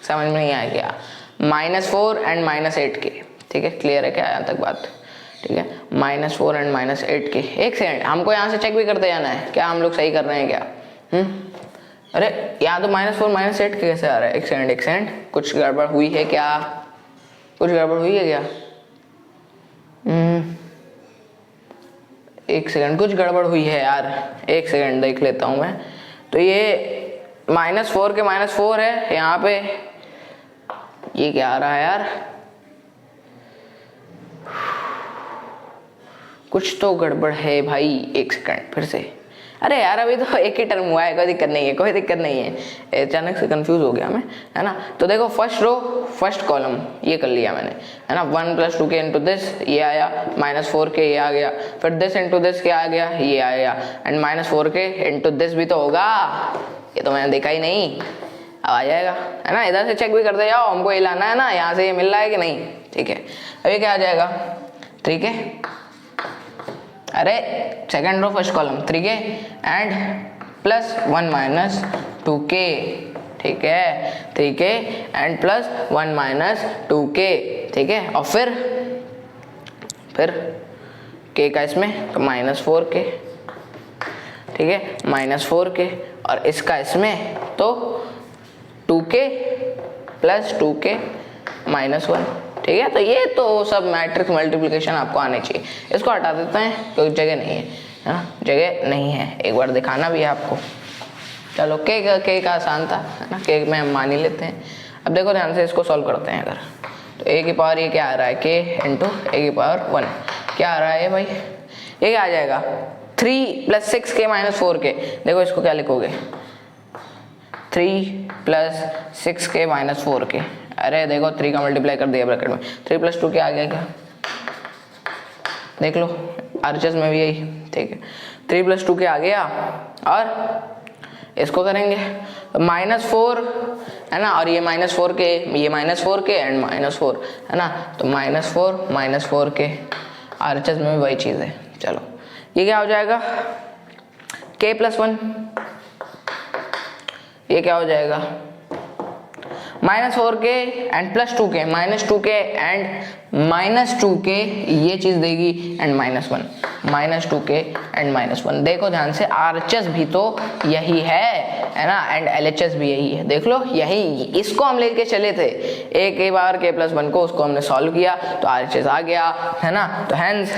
समझ में नहीं आया क्या, -4 एंड -8k, ठीक है। क्लियर है क्या यहाँ तक बात, ठीक है। -4 एंड -8k, एक सेकंड हमको यहाँ से चेक भी करते जाना है क्या हम लोग सही कर रहे हैं क्या, अरे यहाँ तो -4 -8k कैसे आ रहा है, एक सेकंड कुछ गड़बड़ हुई है क्या, कुछ गड़बड़ हुई है क्या, एक सेकंड कुछ गड़बड़ हुई है यार, एक सेकंड देख लेता हूँ मैं। तो ये -4 के -4 है यहाँ पे, ये क्या आ रहा है यार, कुछ तो गड़बड़ है भाई, एक सेकंड फिर से, अरे यार अभी तो एक ही टर्म हुआ है, कोई दिक्कत नहीं है, कोई दिक्कत नहीं है, अचानक से कंफ्यूज हो गया मैं, है ना। तो देखो फर्स्ट रो फर्स्ट कॉलम ये कर लिया मैंने, है ना, 1 प्लस 2k इंटू दिस ये आया, -4k ये आ गया, फिर दिस इंटू दिस क्या आ गया, ये आया, एंड -4k इंटू दिस भी तो होगा, ये तो मैंने देखा ही नहीं, अब आ जाएगा, है ना। इधर से चेक भी करते जाओ, हमको ये लाना है ना, यहाँ से ये मिल रहा है कि नहीं, ठीक है। अब ये क्या आ जाएगा 3k, अरे second row first column 3k and plus 1 minus 2k, ठीक है, 3k and plus 1 minus 2k, ठीक है, और फिर k का इसमें तो माइनस 4k, ठीक है, माइनस 4k, और इसका इसमें तो 2k प्लस 2k माइनस 1, ठीक है। तो ये तो सब मैट्रिक्स मल्टीप्लिकेशन आपको आने चाहिए। इसको हटा देते हैं क्योंकि जगह नहीं है ना, जगह नहीं है, एक बार दिखाना भी है आपको। चलो के का आसान था, है ना, के में हम मान ही लेते हैं। अब देखो ध्यान से इसको सॉल्व करते हैं अगर, तो a की पावर ये क्या आ रहा है, k इंटू a की पावर 1, क्या आ रहा है भाई, ये क्या आ जाएगा 3 प्लस 6k माइनस 4k। देखो इसको क्या लिखोगे, 3 प्लस 6k माइनस 4k। अरे देखो 3 का मल्टीप्लाई कर दिया ब्रैकेट में, 3 प्लस 2k आ गया क्या, देख लो आरएचएस में भी यही, ठीक है, 3 प्लस 2k आ गया, और इसको करेंगे माइनस 4, है ना, और ये माइनस 4k, ये माइनस 4k एंड माइनस 4, है ना, तो माइनस 4k, आरएचएस में भी वही चीज़ है। चलो ये क्या हो जाएगा, k प्लस 1, ये क्या हो जाएगा minus 4k and plus 2k, minus 2k and minus 2k, ये चीज देगी, and minus 1, minus 2k and minus 1। देखो ध्यान से आरएचएस भी तो यही है ना, एंड एलएचएस भी यही है, देख लो यही, इसको हम लेके चले थे, a के बार k प्लस 1 को, उसको हमने सॉल्व किया तो आरएचएस आ गया, है ना। तो hence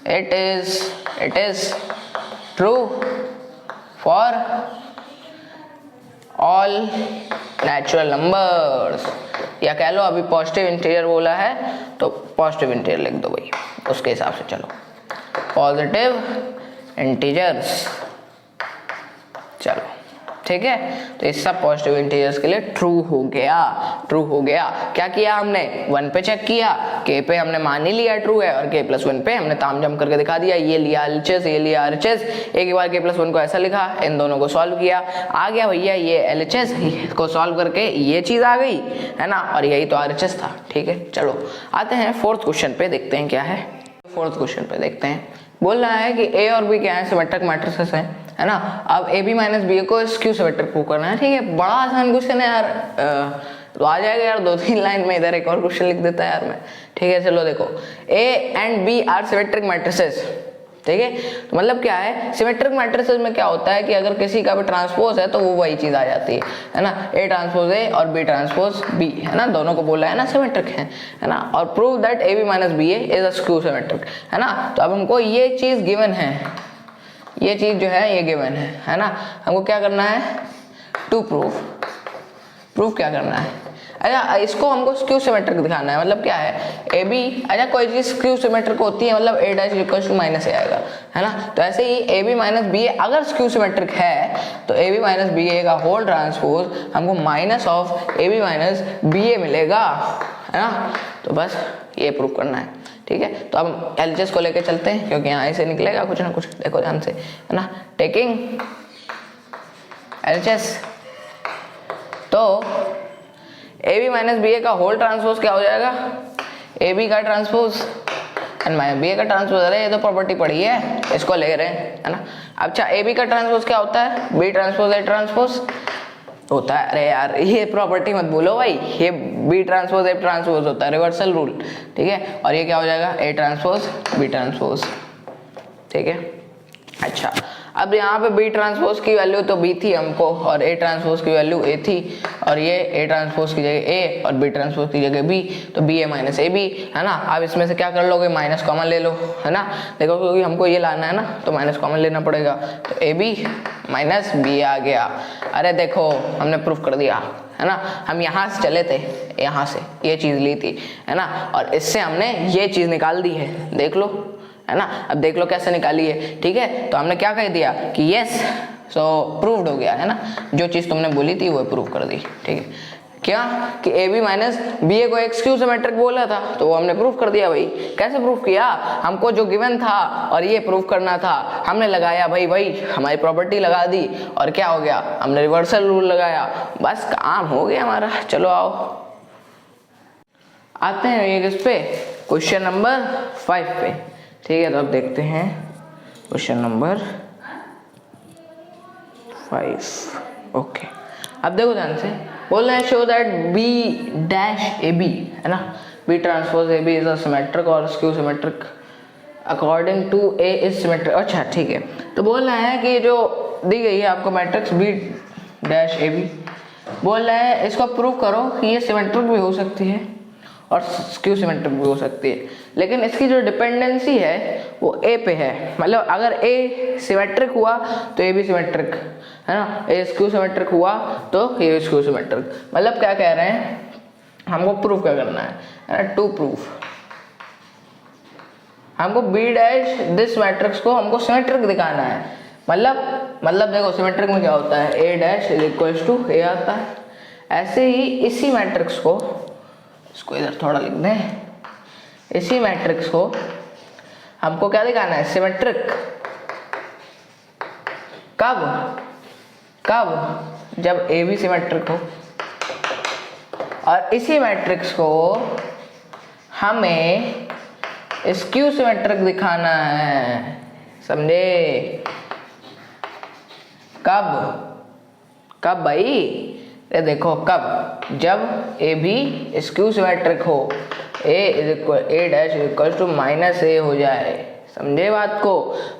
it is true for all natural numbers, या कह लो अभी पॉजिटिव इंटीरियर बोला है तो पॉजिटिव इंटीरियर लिख दो भाई, उसके हिसाब से चलो, पॉजिटिव इंटीजर्स, चलो ठीक है। तो इस सब पॉजिटिव इंटीजर्स के लिए ट्रू हो गया, ट्रू हो गया। क्या किया हमने, 1 पे चेक किया, k पे हमने मान ही लिया ट्रू है, और k प्लस 1 पे हमने तामझाम करके दिखा दिया, ये लिया LHS, ये लिया RHS, एक बार k प्लस 1 को ऐसा लिखा, इन दोनों को सॉल्व किया, आ गया भैया ये LHS को सॉल्व करके ये चीज आ गई, है ना, और यही तो RHS था, ठीक है। चलो आते हैं फोर्थ क्वेश्चन पे, देखते हैं क्या है। फोर्थ क्वेश्चन पे देखते हैं, बोल रहा है कि a और b क्या है, सिमेट्रिक मैट्रिसेस हैं, है ना। अब ab माइनस बी को स्क्यू सिमेट्रिक प्रूव करना है, ठीक है, बड़ा आसान क्वेश्चन है यार, तो आ जाएगा यार, 2-3 लाइन में इधर एक और क्वेश्चन लिख देता है यार मैं, ठीक है। चलो देखो, a and b are symmetric matrices, ठीक है। तो मतलब क्या है, सिमेट्रिक मैट्रिसेस में क्या होता है कि अगर किसी का भी ट्रांसपोज है तो वो वही चीज आ जाती है ना, a ट्रांसपोज a और b ट्रांसपोज b, है ना, दोनों को बोला है ना सिमेट्रिक है ना। और prove that ab minus B is a skew symmetric, है ना। तो अब हमको ये चीज गिवन है, ये चीज जो है ये गिवन है ना, हमको क्या करना है, टू प्रूफ क्या करना है, अच्छा इसको हमको स्क्यू सिमेट्रिक दिखाना है। मतलब क्या है, ए बी, अच्छा कोई चीज स्क्यू सिमेट्रिक होती है मतलब a dash equal to minus A आएगा, है ना। तो ऐसे ही A B minus B A अगर स्क्यू सिमेट्रिक है तो A B minus B A का होल ट्रांसपोज हमको minus of A B minus B A मिलेगा, है ना। तो बस ये प्रूव करना है, ठीक है। तो अब एलएचएस को लेके चलते हैं क्योंकि यहाँ से निकलेगा कुछ ना कुछ, देखो ध्यान से, है ना। टेकिंग एलएचएस, तो A B minus B A का होल ट्रांसपोज क्या हो जाएगा, ए बी का transpose and minus B A का ट्रांसपोज। अरे ये तो प्रॉपर्टी पड़ी है, इसको ले रहे हैं, है ना। अच्छा ए बी का ट्रांसपोज क्या होता है, बी ट्रांसपोज ए ट्रांसपोज होता है। अरे यार ये प्रॉपर्टी मत बोलो भाई, ये बी ट्रांसपोज ए ट्रांसपोज होता है, रिवर्सल रूल, ठीक है। और ये क्या हो जाएगा, ए ट्रांसपोज बी ट्रांसपोज, ठीक है। अच्छा अब यहाँ पे बी ट्रांसपोज की वैल्यू तो बी थी हमको, और ए ट्रांसपोज की वैल्यू ए थी, और ये ए ट्रांसपोज की जगह ए और बी ट्रांसपोज की जगह बी, तो B A minus A B, है ना। अब इसमें से क्या कर लोगे, माइनस कॉमन ले लो, है ना। देखो क्योंकि हमको ये लाना है ना तो माइनस कॉमन लेना पड़ेगा, तो ए बी माइनस बी आ गया। अरे देखो हमने प्रूफ कर दिया, है ना। हम यहाँ से चले थे, यहाँ से ये चीज़ ली थी, है ना, और इससे हमने ये चीज़ निकाल दी है, देख लो, है ना। अब देख लो कैसे निकाली है, ठीक है। तो हमने क्या कह दिया कि यस, सो प्रूव्ड हो गया, है ना। जो चीज़ तुमने बोली थी वो प्रूव कर दी, ठीक है। क्या कि ए बी माइनस बी ए को एक स्क्यू सिमेट्रिक बोला था तो वो हमने प्रूफ कर दिया भाई। कैसे प्रूफ किया, हमको जो गिवन था और ये प्रूफ करना था, हमने लगाया भाई हमारी प्रॉपर्टी लगा दी, और क्या हो गया, हमने रिवर्सल रूल लगाया, बस काम हो गया हमारा। चलो आओ आते हैं ये किस पे, क्वेश्चन नंबर 5 पे। ठीक है, तो अब देखते हैं क्वेश्चन नंबर 5। ओके, अब देखो ध्यान से, बोल रहे हैं show that B dash A B, है ना, B transpose A B is a symmetric और skew symmetric according to A is symmetric. अच्छा ठीक है, तो बोल रहे हैं कि जो दी गई है आपको matrix B dash A B, बोल रहे हैं इसको प्रूव करो कि ये सिमेट्रिक भी हो सकती है और स्क्यू सिमेट्रिक भी हो सकती है, लेकिन इसकी जो डिपेंडेंसी है वो ए पे है। मतलब अगर ए सिमेट्रिक हुआ तो ए भी सिमेट्रिक, है ना, ए स्क्यू सिमेट्रिक हुआ तो ये स्क्यू सिमेट्रिक। मतलब क्या कह रहे हैं, हमको प्रूफ क्या करना है ना, टू प्रूफ हमको बी डैश दिस मैट्रिक्स को हमको सिमेट्रिक दिखाना है। मतलब देखो सिमेट्रिक में क्या होता है, A dash is equals to ए आता है। ऐसे ही इसी मैट्रिक्स को, इसको इधर थोड़ा लिख दें, इसी मैट्रिक्स को हमको क्या दिखाना है, सिमेट्रिक। कब जब ए भी सिमेट्रिक हो, और इसी मैट्रिक्स को हमें स्क्यू सिमेट्रिक दिखाना है, समझे। कब भाई, ये देखो कब, जब ए भी स्क्यू सिमेट्रिक हो, ए डैश इक्वल टू माइनस ए हो जाए, समझे बात को।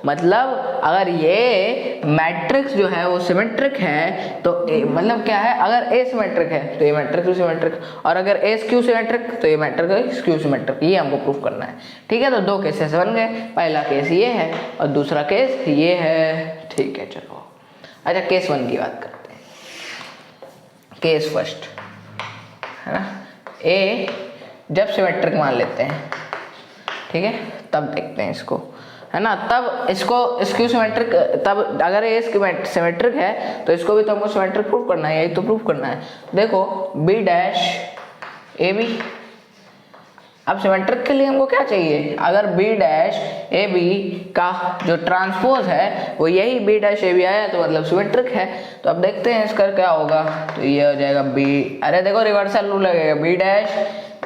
मतलब अगर ये मैट्रिक्स जो है वो सिमेट्रिक है तो ए, मतलब क्या है, अगर ए सिमेट्रिक है तो ये मैट्रिक्स भी सिमेट्रिक, और अगर ए स्क्यू सिमेट्रिक तो ये मैट्रिक्स स्क्यू सिमेट्रिक। ये हमको प्रूफ करना है, ठीक है। तो दो केसेस बन गए, पहला केस ये है और दूसरा केस ये है, ठीक है। चलो अच्छा, केस 1 की बात करते हैं, केस फर्स्ट, है ना। ए जब सिमेट्रिक मान लेते हैं, ठीक है, तब देखते हैं इसको, है ना। तब इसको स्क्यू सिमेट्रिक, तब अगर ये सिमेट्रिक है तो इसको भी तो हमको सिमेट्रिक प्रूफ करना है, यही तो प्रूफ करना है। देखो बी डैश ए बी, अब सिमेट्रिक के लिए हमको क्या चाहिए, अगर बी डैश ए बी का जो ट्रांसपोज है वो यही बी डैश ए बी आया तो मतलब सिमेट्रिक है। तो अब देखते हैं इसका क्या होगा, तो ये हो जाएगा बी, अरे देखो रिवर्सल रूल लगेगा, B dash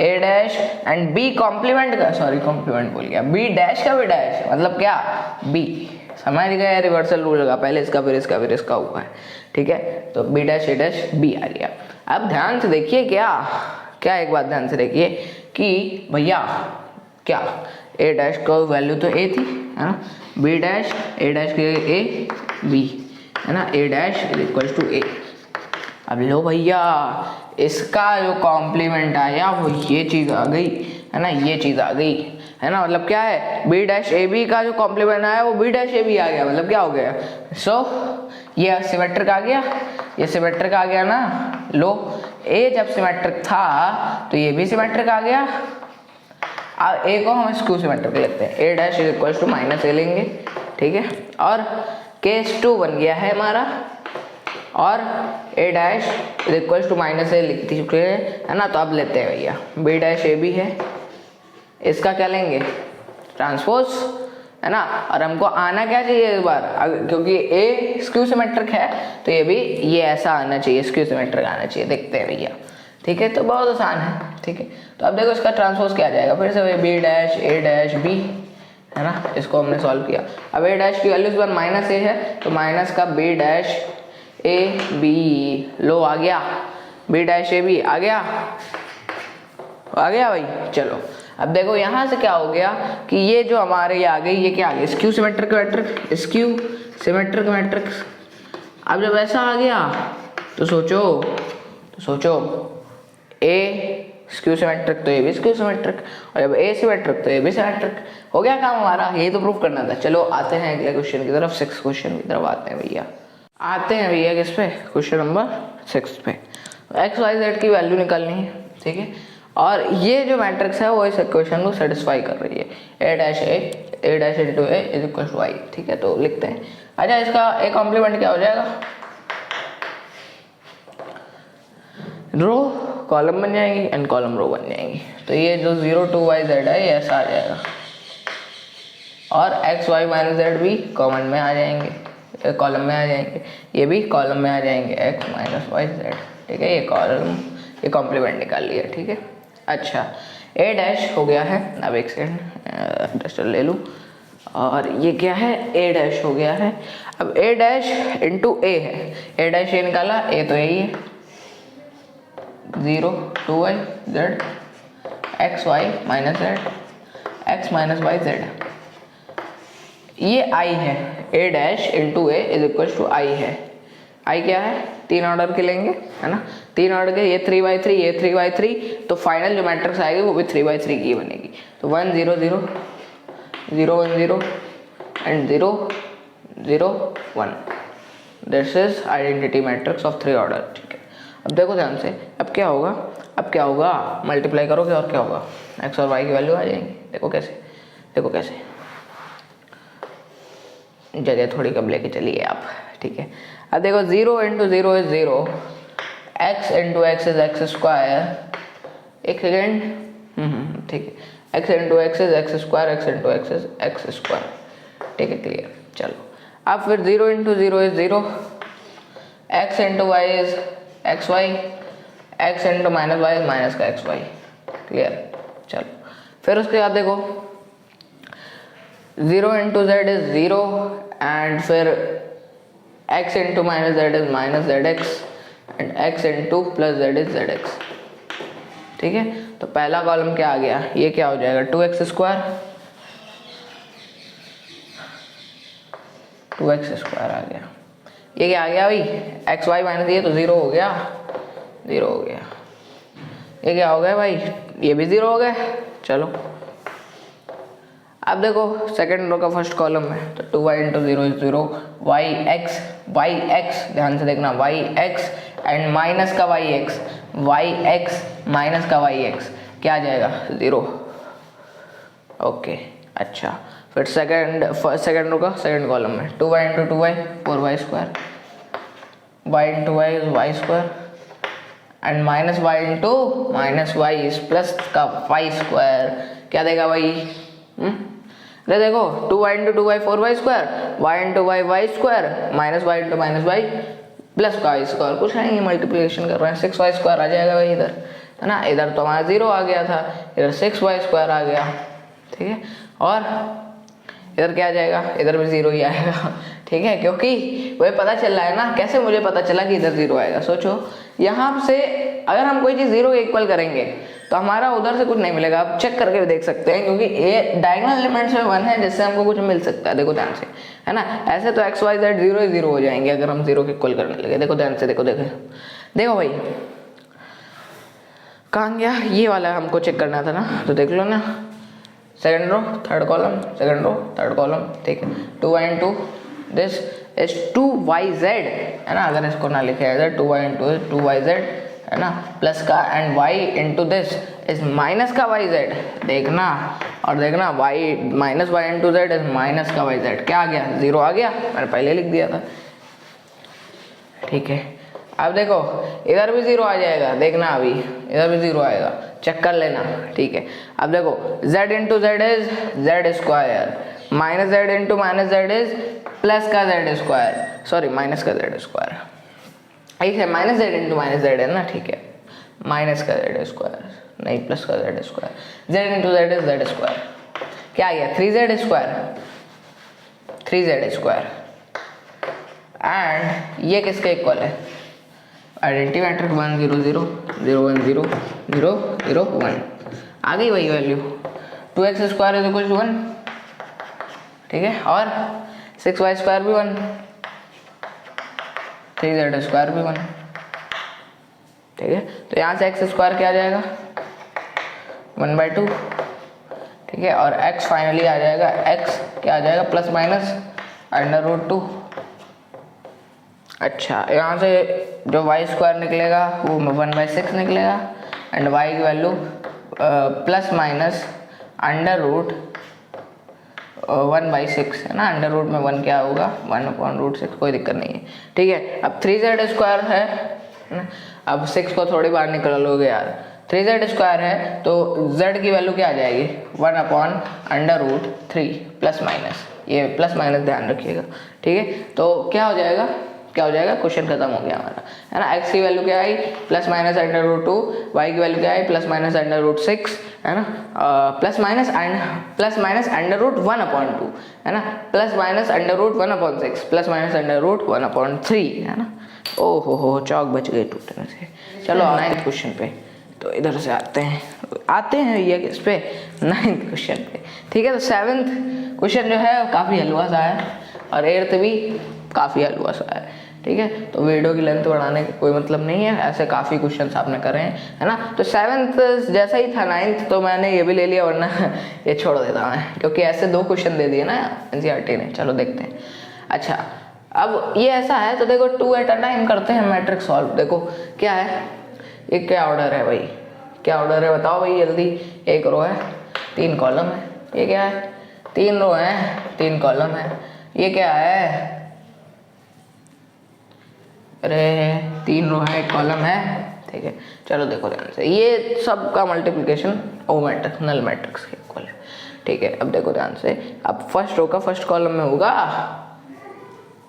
A dash and B complement का, सॉरी कॉम्प्लीमेंट बोल गया, बी डैश का बी डैश मतलब क्या, बी, समझ गए, रिवर्सल रूल लगा, पहले इसका फिर इसका फिर इसका हुआ है, ठीक है। तो B dash A dash B आ गया। अब ध्यान से देखिए, क्या एक बात ध्यान से देखिए कि भैया क्या ए डैश का वैल्यू तो ए थी, है ना, बी डैश ए डैश के ए बी, है ना, ए डैश इज इक्वल टू ए। अब लो भैया, इसका जो कॉम्प्लीमेंट आया वो ये चीज़ आ गई, है ना, ये चीज़ आ गई, है ना। मतलब क्या है, बी डैश ए बी का जो कॉम्प्लीमेंट आया वो बी डैश ए बी आ गया, मतलब क्या हो गया, सो ये सिमेट्रिक आ गया, ये सिमेट्रिक आ गया ना। लो ए जब सिमेट्रिक था तो ये भी सिमेट्रिक आ गया। अब ए को हम स्क्यू सिमेट्रिक लेते हैं, A dash is equal to minus A लेंगे, ठीक है। और केस 2 बन गया है हमारा, और A dash is equal to minus A लिख चुके हैं, है ना। तो अब लेते हैं भैया, बी डैश ए बी है, इसका क्या लेंगे, ट्रांसपोज, है ना। और हमको आना क्या चाहिए इस बार, क्योंकि ए स्क्यू सिमेट्रिक है तो ये भी ये ऐसा आना चाहिए, स्क्यू सिमेट्रिक आना चाहिए। देखते हैं भैया, ठीक है, तो बहुत आसान है, ठीक है। तो अब देखो इसका ट्रांसपोज क्या आ जाएगा, फिर से B dash A dash B, है ना, इसको हमने सॉल्व किया। अब ए डैश की वैल्यू इस बार माइनस ए है तो माइनस का बी डैश ए बी, लो आ गया, बी डैश ए बी आ गया भाई। चलो अब देखो यहाँ से क्या हो गया कि ये जो हमारे ये आ गई, ये क्या आ गया, skew symmetric matrix, skew symmetric matrix. अब जब ऐसा आ गया तो सोचो ए स्क्यू सिमेट्रिक तो ये भी स्क्यू सिमेट्रिक, और जब ए सिमेट्रिक तो ये भी सिमेट्रिक। हो गया काम हमारा, यही तो प्रूफ करना था। चलो आते हैं अगले क्वेश्चन की तरफ, 6 क्वेश्चन की तरफ आते हैं भैया। किस पे, क्वेश्चन नंबर 6 पे। एक्स वाई जेड की वैल्यू निकालनी है, ठीक है। और ये जो मैट्रिक्स है वो इस इक्वेशन को सेटिस्फाई कर रही है, A dash into A is equal to Y, ठीक है। तो लिखते हैं, अच्छा इसका ए कॉम्प्लीमेंट क्या हो जाएगा, रो कॉलम बन जाएंगी एंड कॉलम रो बन जाएंगी। तो ये जो 0 2 y z है ये ऐसा आ जाएगा, और x y माइनस जेड भी कॉमन में आ जाएंगे, कॉलम में आ जाएंगे, ये भी कॉलम में आ जाएंगे, x माइनस वाई जेड, ठीक है। ये कॉलम, ये कॉम्प्लीमेंट निकाल लिया, ठीक है। अच्छा ए डैश हो गया है, अब एक सेकंड डस्टर ले लूँ, और ये क्या है, ए डैश हो गया है। अब ए डैश इंटू ए है, ए डैश ये निकाला, ए तो यही है 0 2y z X Y minus Z X minus Y Z, ये आई है। A dash into A is equal to I है। आई क्या है, 3 ऑर्डर के लेंगे है ना, 3 ऑर्डर के, ये 3/3 ये 3/3, तो फाइनल जो मैट्रिक्स आएगी वो भी 3/3 की बनेगी। तो 1 0 0 0 1 0 and 0 0 1, this is identity matrix of 3 order. ठीक है, अब देखो ध्यान से, अब क्या होगा, अब क्या होगा, मल्टीप्लाई करोगे और क्या होगा, एक्स और वाई की वैल्यू आ जाएंगी। देखो कैसे, देखो कैसे, जगह थोड़ी कम लेके चलिए आप। ठीक है, अब देखो 0 into 0 is 0, X into X is X square, एक सेकेंड, ठीक है, X into X is X square, X into X is X square. ठीक है, क्लियर। चलो अब फिर 0 into 0 is 0, X into Y is X Y, X into minus Y is minus का X Y. Clear. चलो फिर उसके बाद देखो 0 इंटू जेड इज 0 एंड फिर x into minus Z is minus Z x and x into plus Z is Z x. ठीक है, तो पहला कॉलम क्या आ गया, ये क्या हो जाएगा 2x स्क्वायर, 2x स्क्वायर आ गया। ये क्या आ गया भाई, एक्स वाई माइनस, ये तो 0 हो गया, 0 हो गया। ये क्या हो गया भाई, ये भी 0 हो गया। चलो अब देखो सेकंड रो का फर्स्ट कॉलम में, तो 2y into 0 is 0, Y x ध्यान से देखना, वाई एक्स एंड माइनस का Y X, Y X minus का वाई एक्स क्या आ जाएगा 0। ओके अच्छा, फिर सेकंड रो का सेकंड कॉलम में 2y into 2y 4y square, y into Y is Y square and minus Y into minus Y is plus का Y square, क्या देगा भाई, अरे देखो 2y into 2y 4y square, y into Y Y square minus Y into minus Y plus का Y square, कुछ नहीं multiplication कर रहे हैं, 6y स्क्वायर आ जाएगा भाई इधर, है ना। इधर तो हमारा 0 आ गया था, इधर 6y स्क्वायर आ गया। ठीक है, और इधर क्या आ जाएगा, इधर भी 0 ही आएगा। ठीक है, क्योंकि वही पता चल रहा है ना, कैसे मुझे पता चला कि इधर 0 आएगा, सोचो यहाँ से अगर हम कोई चीज़ 0 के इक्वल करेंगे तो हमारा उधर से कुछ नहीं मिलेगा। आप चेक करके भी देख सकते हैं, क्योंकि ये डायगोनल एलिमेंट्स में 1 है जिससे हमको कुछ मिल सकता है। देखो ध्यान से, है ना, ऐसे तो एक्स वाई जेड 0 ही 0 हो जाएंगे अगर हम 0 के इक्वल करने लगे। देखो ध्यान से, देखो देखो देखो भाई कहाँ गया, ये वाला हमको चेक करना था ना, तो देख लो ना, second row third column, second row third column. ठीक है, 2y into this is 2yz, है ना, अगर इसको ना लिखे इधर 2y इंटू 2yz, है ना, प्लस का and y into this is minus का yz, देखना और देखना y minus Y into Z is minus का yz, क्या आ गया 0 आ गया, मैंने पहले लिख दिया था। ठीक है, अब देखो इधर भी 0 आ जाएगा, देखना अभी इधर भी 0 आएगा, चेक कर लेना। ठीक है, अब देखो z into Z is Z square, minus Z into minus Z is plus का जेड स्क्वायर, सॉरी माइनस का जेड स्क्वायर, ठीक है, minus Z into minus Z है ना, ठीक है, माइनस का जेड स्क्वायर नहीं प्लस का Z square, Z into Z is Z square, क्या आ गया 3z square, 3z square and ये किसके इक्वल है, आइडेंटिटी मैट्रिक्स 1 0 0 0 1 0 0 0 1, आ गई वही value, 2x square is equal to 1, ठीक है, और 6y स्क्वायर भी 1, 3z स्क्वायर भी 1, ठीक है, तो यहाँ से एक्स स्क्वायर क्या आ जाएगा 1/2, ठीक है, और x फाइनली आ जाएगा, x क्या आ जाएगा प्लस माइनस √2। अच्छा, यहाँ से जो y स्क्वायर निकलेगा वो 1/6 निकलेगा एंड y की वैल्यू प्लस माइनस √1/6 है ना, अंडर रूट में 1 क्या होगा 1/√6, कोई दिक्कत नहीं है। ठीक है, अब 3z स्क्वायर है, अब 6 को थोड़ी बार निकल लोगे यार, 3z स्क्वायर है तो z की वैल्यू क्या आ जाएगी 1/√3 प्लस माइनस, ये प्लस माइनस ध्यान रखिएगा। ठीक है, तो क्या हो जाएगा क्या हो जाएगा, क्वेश्चन खत्म हो गया हमारा, है ना। एक्स की वैल्यू क्या आई, plus minus under root 2, Y की वैल्यू क्या आई, प्लस माइनस अंडर रूट 6, है ना, प्लस माइनस अंडर रूट 1/2, है ना, plus minus under root 1/6, plus minus under root 1/3, है ना। ओ हो चौक बच गए टूटने से। चलो 9th क्वेश्चन पे, तो इधर से आते हैं ये इस पे 9th क्वेश्चन पे, ठीक है। तो 7th क्वेश्चन जो है काफ़ी हलवा सा है और 8th भी काफ़ी हलवा सा है, ठीक है। तो वीडियो की लेंथ बढ़ाने का कोई मतलब नहीं है, ऐसे काफ़ी क्वेश्चन आपने करे हैं, है ना। तो 7th जैसा ही था 9th, तो मैंने ये भी ले लिया, वरना ये छोड़ देता मैं, क्योंकि ऐसे 2 क्वेश्चन दे दिए ना एनसीईआरटी ने। चलो देखते हैं। अच्छा, अब ये ऐसा है, तो देखो 2 एट अ टाइम करते हैं मैट्रिक्स सॉल्व। देखो क्या है, ये क्या ऑर्डर है भाई, क्या ऑर्डर है बताओ भाई जल्दी। 1 रो है 3 कॉलम है, ये क्या है, 3 रो है 3 कॉलम है, ये क्या है, अरे 3 रो है 1 कॉलम है, ठीक है। चलो देखो ध्यान से, ये सब का मल्टीप्लिकेशन ओ मैट्रिक्स नल मैट्रिक्स के इक्वल है, ठीक है। अब देखो ध्यान से, अब फर्स्ट रो का फर्स्ट कॉलम में होगा,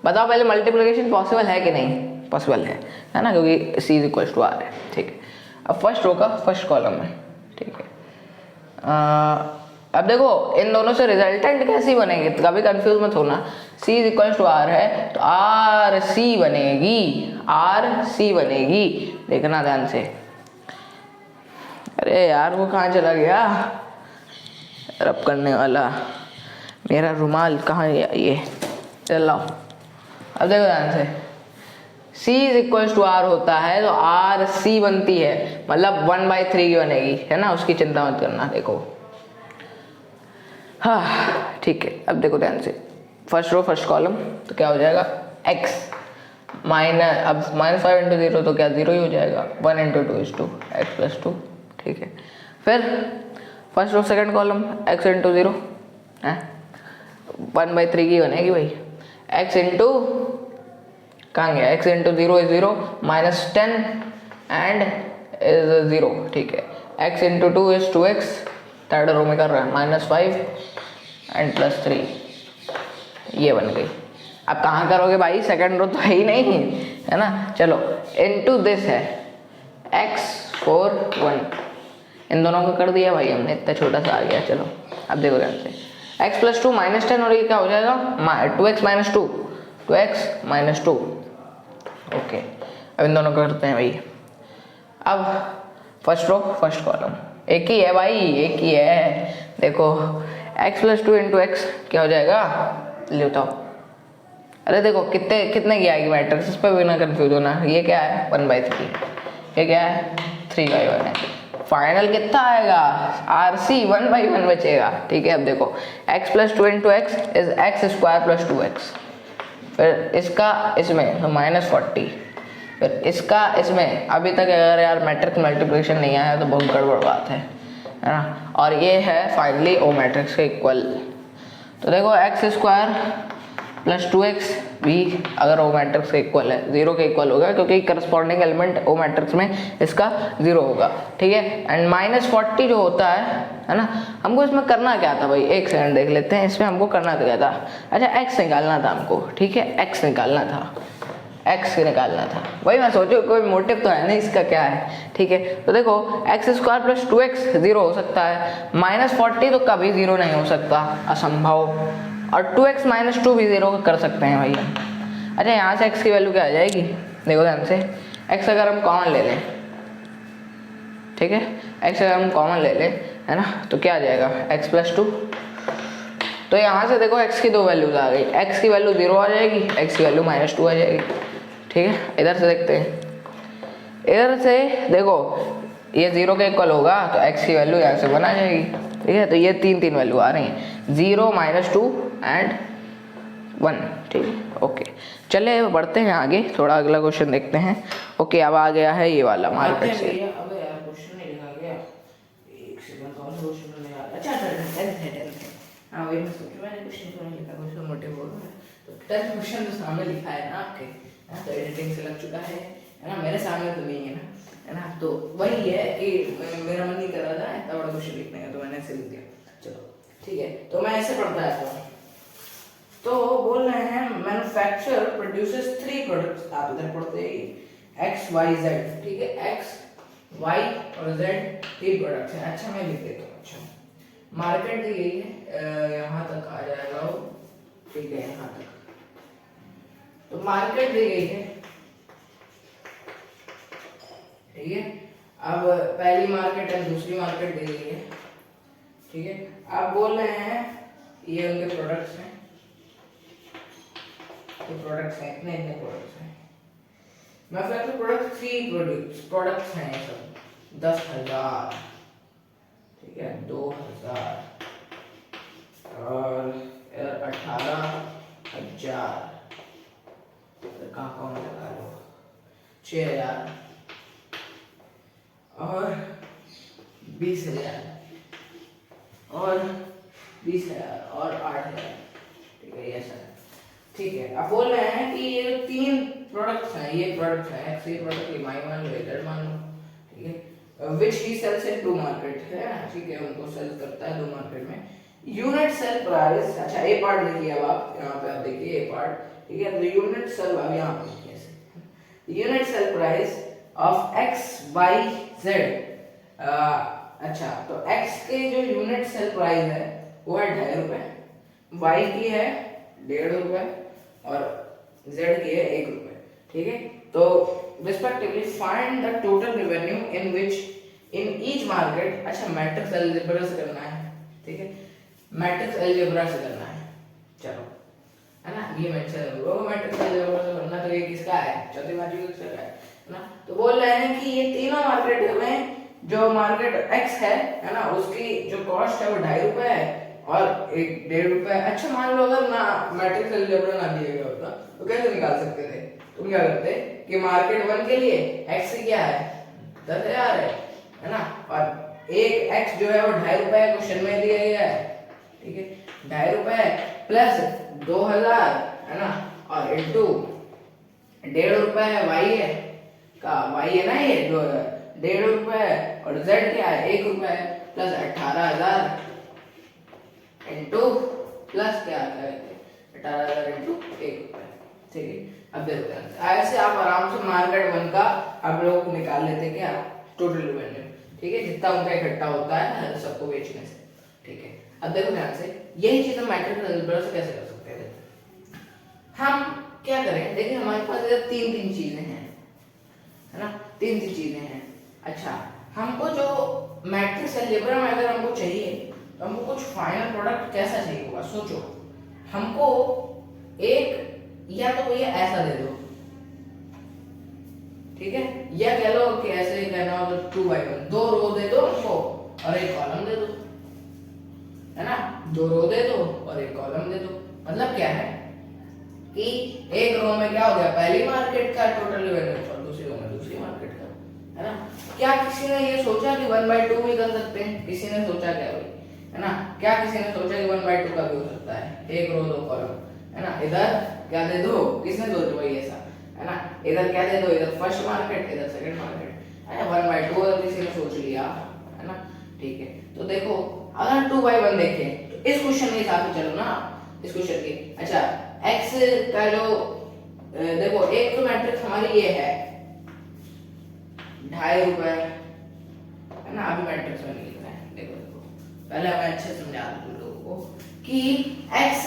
बताओ पहले मल्टीप्लिकेशन पॉसिबल है कि नहीं, पॉसिबल है ना, क्योंकि सी इज इक्वल टू आर है, ठीक है। अब फर्स्ट रो का फर्स्ट कॉलम है, ठीक है। अब देखो इन दोनों से रिजल्टेंट कैसी बनेगी, तो कभी कंफ्यूज मत होना। सी इज इक्वल टू आर है तो आर सी बनेगी, देखना ध्यान से। अरे यार वो कहाँ चला गया रब करने वाला, मेरा रुमाल कहाँ गया, ये चल लाओ। अब देखो ध्यान से, C is equal to R होता है तो आर सी बनती है, मतलब 1/3 की बनेगी, है ना, उसकी चिंता मत करना। देखो हाँ ठीक है। अब देखो ध्यान से, फर्स्ट रो फर्स्ट कॉलम, तो क्या हो जाएगा x माइनस, अब -5 इंटू 0 तो क्या 0 ही हो जाएगा, 1 इंटू 2 इज 2, एक्स प्लस 2, ठीक है। फिर first row second column, x into 0 है 1/3 की बनेगी भाई, x इंटू कहाँ गया, x into 0 is 0, -10 and is 0, ठीक है। x into 2 is 2x, third row में कर रहा है -5 एंड +3, ये बन गई। अब कहाँ करोगे भाई, सेकंड रो तो है ही नहीं, है ना। चलो इनटू दिस है x 4 1, इन दोनों को कर दिया भाई हमने, इतना छोटा सा आ गया। चलो अब देखो ध्यान से, x + 2 -10 और ये क्या हो जाएगा 2x - 2, 2x - 2, ओके। अब इन दोनों को करते हैं भाई। अब फर्स्ट रो फर्स्ट कॉलम एक ही है भाई, एक ही है। देखो x + 2 × x क्या हो जाएगा, ले बताओ। अरे देखो कितने की आएगी मैट्रिक्स, इस पर भी ना कंफ्यूज होना। ये क्या है 1/3, ये क्या है 3/1 है। फाइनल कितना आएगा, आर सी 1/1 बचेगा, ठीक है। अब देखो x + 2 × x is x² + 2x, फिर इसका इसमें तो -40, फिर इसका इसमें। अभी तक अगर यार मैट्रिक्स मल्टीप्लिकेशन नहीं आया तो बहुत गड़बड़ बात है ना। और ये है फाइनली ओ मैट्रिक्स के इक्वल। तो देखो x² + 2x भी अगर ओ मैट्रिक्स के इक्वल है, 0 के इक्वल होगा, क्योंकि करस्पॉन्डिंग एलिमेंट ओ मैट्रिक्स में इसका 0 होगा, ठीक है। एंड -40 जो होता है ना, हमको इसमें करना क्या था भाई, एक सेकंड देख लेते हैं। इसमें हमको करना तो क्या था, अच्छा x निकालना था हमको, ठीक है, x निकालना था, x निकालना था। वही मैं सोचूं कोई मोटिव तो है नहीं इसका, क्या है, ठीक है। तो देखो x² + 2x 0 हो सकता है, -40 तो कभी 0 नहीं हो सकता, असंभव। और 2x - 2 भी 0 कर सकते हैं भाई। अच्छा यहाँ से x की वैल्यू क्या आ जाएगी, देखो ध्यान से, x अगर हम कॉमन ले लें, ठीक है, x अगर हम कॉमन ले लें, है ना, तो क्या आ जाएगा x + 2। तो यहाँ से देखो x की 2 वैल्यूज आ गई, x की वैल्यू 0 आ जाएगी, x की वैल्यू -2 आ जाएगी, ठीक है। इधर से देखते हैं, इधर से देखो ये 0 के इक्वल होगा तो x की वैल्यू यहाँ से 1 आ जाएगी, ठीक है। तो ये तीन वैल्यू आ रही हैं, 0 -2 एंड 1, ठीक है, ओके। चले बढ़ते हैं आगे, थोड़ा अगला क्वेश्चन देखते हैं। ओके अब आ गया है ये वाला मार्केट से। अबे यार क्वेश्चन नहीं लिखा गया, एक सेकंड, कौन सा क्वेश्चन नहीं आ रहा। अच्छा 10th है। हाँ वही मैं सोच रहा, मैंने क्वेश्चन क्यों नहीं लिखा, क्वेश्चन मोटे बोल रहा है। तो 10th क्वेश्चन तो सामने लिखा है ना आपके, तो एडिटिंग से लग चुका है ना, मेरे सामने तो नहीं है ना। तो वही है कि मेरा मन नहीं कर रहा था इतना बड़ा क्वेश्चन लिखने का, तो मैंने ऐसे लिख दिया। चलो ठीक है, तो मैं ऐसे पढ़ता रहता हूँ। तो बोल रहे हैं मैन्युफैक्चर प्रोड्यूसेस 3 प्रोडक्ट्स, आप इधर पढ़ते हैं एक्स वाई जेड, ठीक है, एक्स वाई और जेड 3 प्रोडक्ट्स हैं। अच्छा मैं लिख देता हूँ। अच्छा मार्केट दी गई है, यहाँ तक आ जाएगा वो, ठीक है, यहाँ तक। तो मार्केट दी गई है, ठीक है। अब पहली मार्केट है, दूसरी मार्केट दी गई है, ठीक है। आप बोल रहे हैं ये उनके प्रोडक्ट्स हैं, तो प्रोडक्ट्स हैं, इतने इतने प्रोडक्ट्स हैं। मैन्युफैक्चर प्रोडक्ट 3 प्रोडक्ट्स हैं, ये सब 10,000, ठीक है, 2,000 और 18,000, कहाँ कहाँ लगा लो, 6,000 और 20,000 और 20,000 और 8,000, ठीक है, ये सर, ठीक है। अब बोल रहे हैं कि ये 3 प्रोडक्ट्स हैं, ये प्रोडक्ट्स हैं, एक्स ये प्रोडक्ट ये माई मान लो, इधर मान लो, ठीक है, विच ही सेल्स इन 2 मार्केट है ना, ठीक है, उनको सेल करता है 2 मार्केट में। यूनिट सेल प्राइस, अच्छा ए पार्ट देखिए, अब आप यहाँ पे आप देखिए ए पार्ट, ठीक है। तो यूनिट सेल, अब यहाँ पे देखिए ऐसे, unit sale price of X Y Z, अच्छा तो x के जो यूनिट सेल प्राइस है वो है 2.5 रुपए, y की है 1.5 रुपए और z की है 1 रुपए, ठीक है। तो respectively find the total revenue in which in each market, अच्छा मैट्रिक्स अलजेब्रा से करना है, ठीक है, मैट्रिक्स अलजेब्रा से करना है, चलो, है ना, ये मैट्रिक्स अलजेब्रा से करना, तो ये किसका है, चौथी बाजू का है ना। तो बोल रहे हैं कि ये तीनों मार्केट में जो मार्केट x है ना, उसकी जो कॉस्ट है वो 2.5 रुपए है और 1.5 रुपए। अच्छा मान लो अगर ना मैट्रिक्स अलजेब्रा ना दिया गया होता तो कैसे निकाल सकते थे, तुम क्या करते कि मार्केट 1 के लिए x क्या है 10,000 है ना, और एक x जो है वो 2.5 रुपए क्वेश्चन में दिया गया है, ठीक है, 2.5 रुपए प्लस 2,000 है ना, और इनटू 1.5 रुपए है y है का, y है ना, ये 1.5 रुपए और z क्या है 1 रुपए प्लस 18,000 इंटू प्लस क्या आता है 18,000 इंटू 1 रुपए, ठीक है। अब देखते हैं ऐसे आप आराम से मार्केट 1 का आप लोग निकाल लेते हैं क्या, टोटल रेवेन्यू, ठीक है, जितना उनका इकट्ठा होता है सबको बेचने से, ठीक है। अब देखो ध्यान से, यही चीज हम मैट्रिक्स अलजेब्रा से कैसे कर सकते हैं, हम क्या करें, देखिए हमारे पास इधर 3 चीजें हैं, है ना, 3 चीजें हैं। अच्छा हमको जो मैट्रिक्स अलजेब्रा में अगर हमको चाहिए तो हमको कुछ फाइनल प्रोडक्ट कैसा चाहिए होगा, सोचो, हमको एक या तो भैया ऐसा दे दो, ठीक है, या कह लो कि ऐसे कहना हो तो 2/1, 2 रो दे दो हमको और 1 कॉलम दे दो, है ना, 2 रो दे दो और 1 कॉलम दे दो। मतलब क्या है कि एक रो में क्या हो गया, पहली मार्केट का टोटल रेवेन्यू और दूसरी रो में दूसरी मार्केट का, है ना। क्या किसी ने ये सोचा कि 1/2 भी कर सकते हैं, किसी ने सोचा क्या भाई, है ना, क्या किसी ने सोचा कि 1/2 का भी हो सकता है, 1 रो 2 कॉलम, है ना, इधर क्या दे दो, किसने सोचा भाई ऐसा, है ना, इधर क्या दे दो, इधर फर्स्ट मार्केट इधर सेकंड मार्केट, है ना, 1/2 अगर किसी ने सोच लिया, है ना, ठीक है। तो देखो अगर 2/1 देखें तो इस क्वेश्चन के हिसाब से चलो ना, इस क्वेश्चन के, अच्छा x का जो देखो एक तो मैट्रिक्स हमारी ये है 2.5 रुपए, है ना, अभी मैट्रिक्स में लिख रहे हैं, देखो देखो पहले मैं अच्छे समझा दूं लोगों को कि x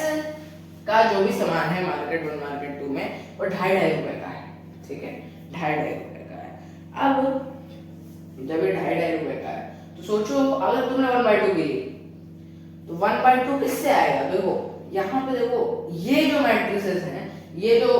का जो भी सामान है मार्केट 1 मार्केट 2 में वो 2.5 रुपए का है, ठीक है, 2.5 रुपए का है। अब जब ये 2.5 रुपए का है तो सोचो अगर तुमने 1/2 की ली तो 1/2 किससे आएगा, देखो यहाँ पे देखो ये जो मैट्रिसेस हैं, ये जो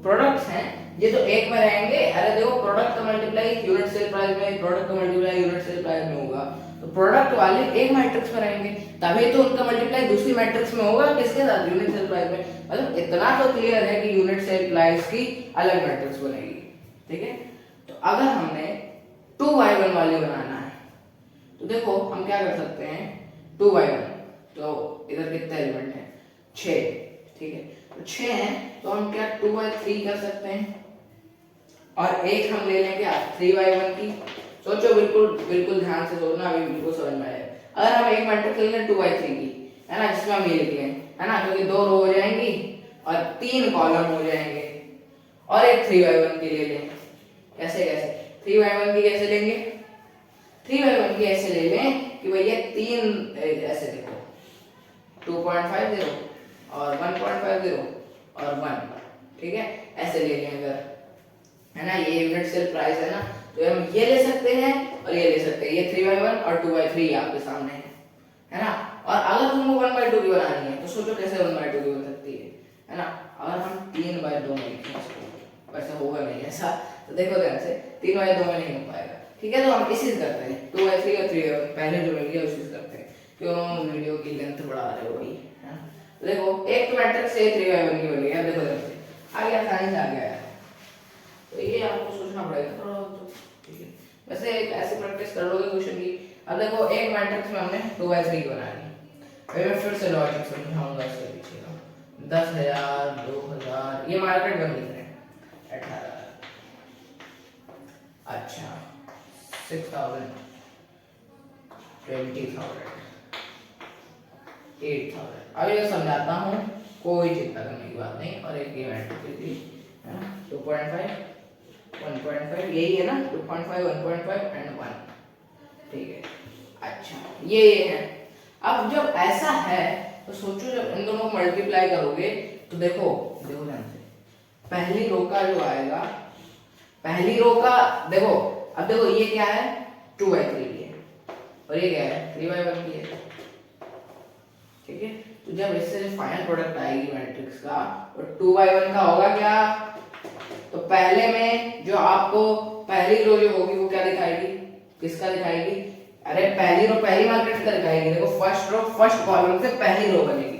प्रोडक्ट्स हैं, ये तो एक में रहेंगे, अरे देखो प्रोडक्ट का मल्टीप्लाई यूनिट सेल प्राइस में, प्रोडक्ट का मल्टीप्लाई यूनिट सेल प्राइस में होगा, तो प्रोडक्ट वाले एक मैट्रिक्स में रहेंगे, तभी तो उनका मल्टीप्लाई दूसरी मैट्रिक्स में होगा, किसके साथ, यूनिट सेल प्राइस में। मतलब इतना तो क्लियर है कि यूनिट सेल प्राइस की अलग मैट्रिक्स बनेगी, ठीक है। तो अगर हमने 2/1 वाली बनाना है तो देखो हम क्या कर सकते हैं, 2/1 तो इधर कितने एलिमेंट हैं 6, ठीक है, तो 6 हैं तो हम क्या 2/3 कर सकते हैं और एक हम ले लें क्या 3/1 की। सोचो बिल्कुल बिल्कुल ध्यान से सोचना, अभी बिल्कुल समझ में आएगा। अगर हम एक मैट्रिक्स ले लें 2/3 की, है ना, जिसमें हम ये लिख लें, है ना, क्योंकि 2 रो हो जाएंगी और 3 कॉलम हो जाएंगे। और एक 3x1 की ले लें। कैसे कैसे 3x1 की कैसे लेंगे? 3x1 की ऐसे ले लें कि भैया 3 ऐसे देखो 2.50 और 1.50 और 1, ठीक है, ऐसे ले लें अगर, है ना, ये यूनिट सेल प्राइस है ना, तो हम ये ले सकते हैं और ये ले सकते हैं। ये 3/1 और 2/3 आपके सामने है ना। और अगर तुमको 1/2 की बनानी है तो सोचो कैसे 1/2 की बन सकती है ना। अगर हम 3/2 में लिखें इसको, वैसे होगा नहीं ऐसा, तो देखो ध्यान से 3/2 में नहीं हो पाएगा, ठीक है। तो हम इसी से करते हैं 2/3 और 3/1 पहले जो मिल गया उसी से करते हैं, क्यों वीडियो की लेंथ बढ़ा रहे हो भाई, है ना। तो देखो एक तो मैट्रिक्स से 3/1 की बन गया, देखो ध्यान से आ गया, आसानी से आ गया है। तो ये आपको सोचना पड़ेगा थोड़ा, तो ठीक है। वैसे ऐसे प्रैक्टिस कर लोगे क्वेश्चन की। अब देखो एक मैट्रिक्स में हमने 2/3 बनानी, मैं फिर से लॉजिक समझाऊंगा इसके पीछे का। 10,000 2,000 ये मार्केट बन रही है 18, अच्छा 6,000 20,000 8,000। अब ये समझाता हूँ, कोई चिंता करने की बात नहीं। और एक ये मैट्रिक्स थी है ना 2.5 1.5, यही है ना 2.5 1.5 एंड 1, ठीक है। अच्छा ये है। अब जब ऐसा है तो सोचो जब इन दोनों को मल्टीप्लाई करोगे तो देखो देखो ध्यान से, पहली रो का जो आएगा, पहली रो का देखो, अब देखो ये क्या है 2/3 की है और ये क्या है 3/1 की है, ठीक है। तो जब इससे फाइनल प्रोडक्ट आएगी मैट्रिक्स का और 2/1 का होगा क्या, तो पहले में जो आपको पहली रो जो होगी वो क्या दिखाएगी, किसका दिखाएगी, अरे पहली रो पहली मार्केट का दिखाएगी। देखो फर्स्ट रो फर्स्ट कॉलम से पहली रो बनेगी,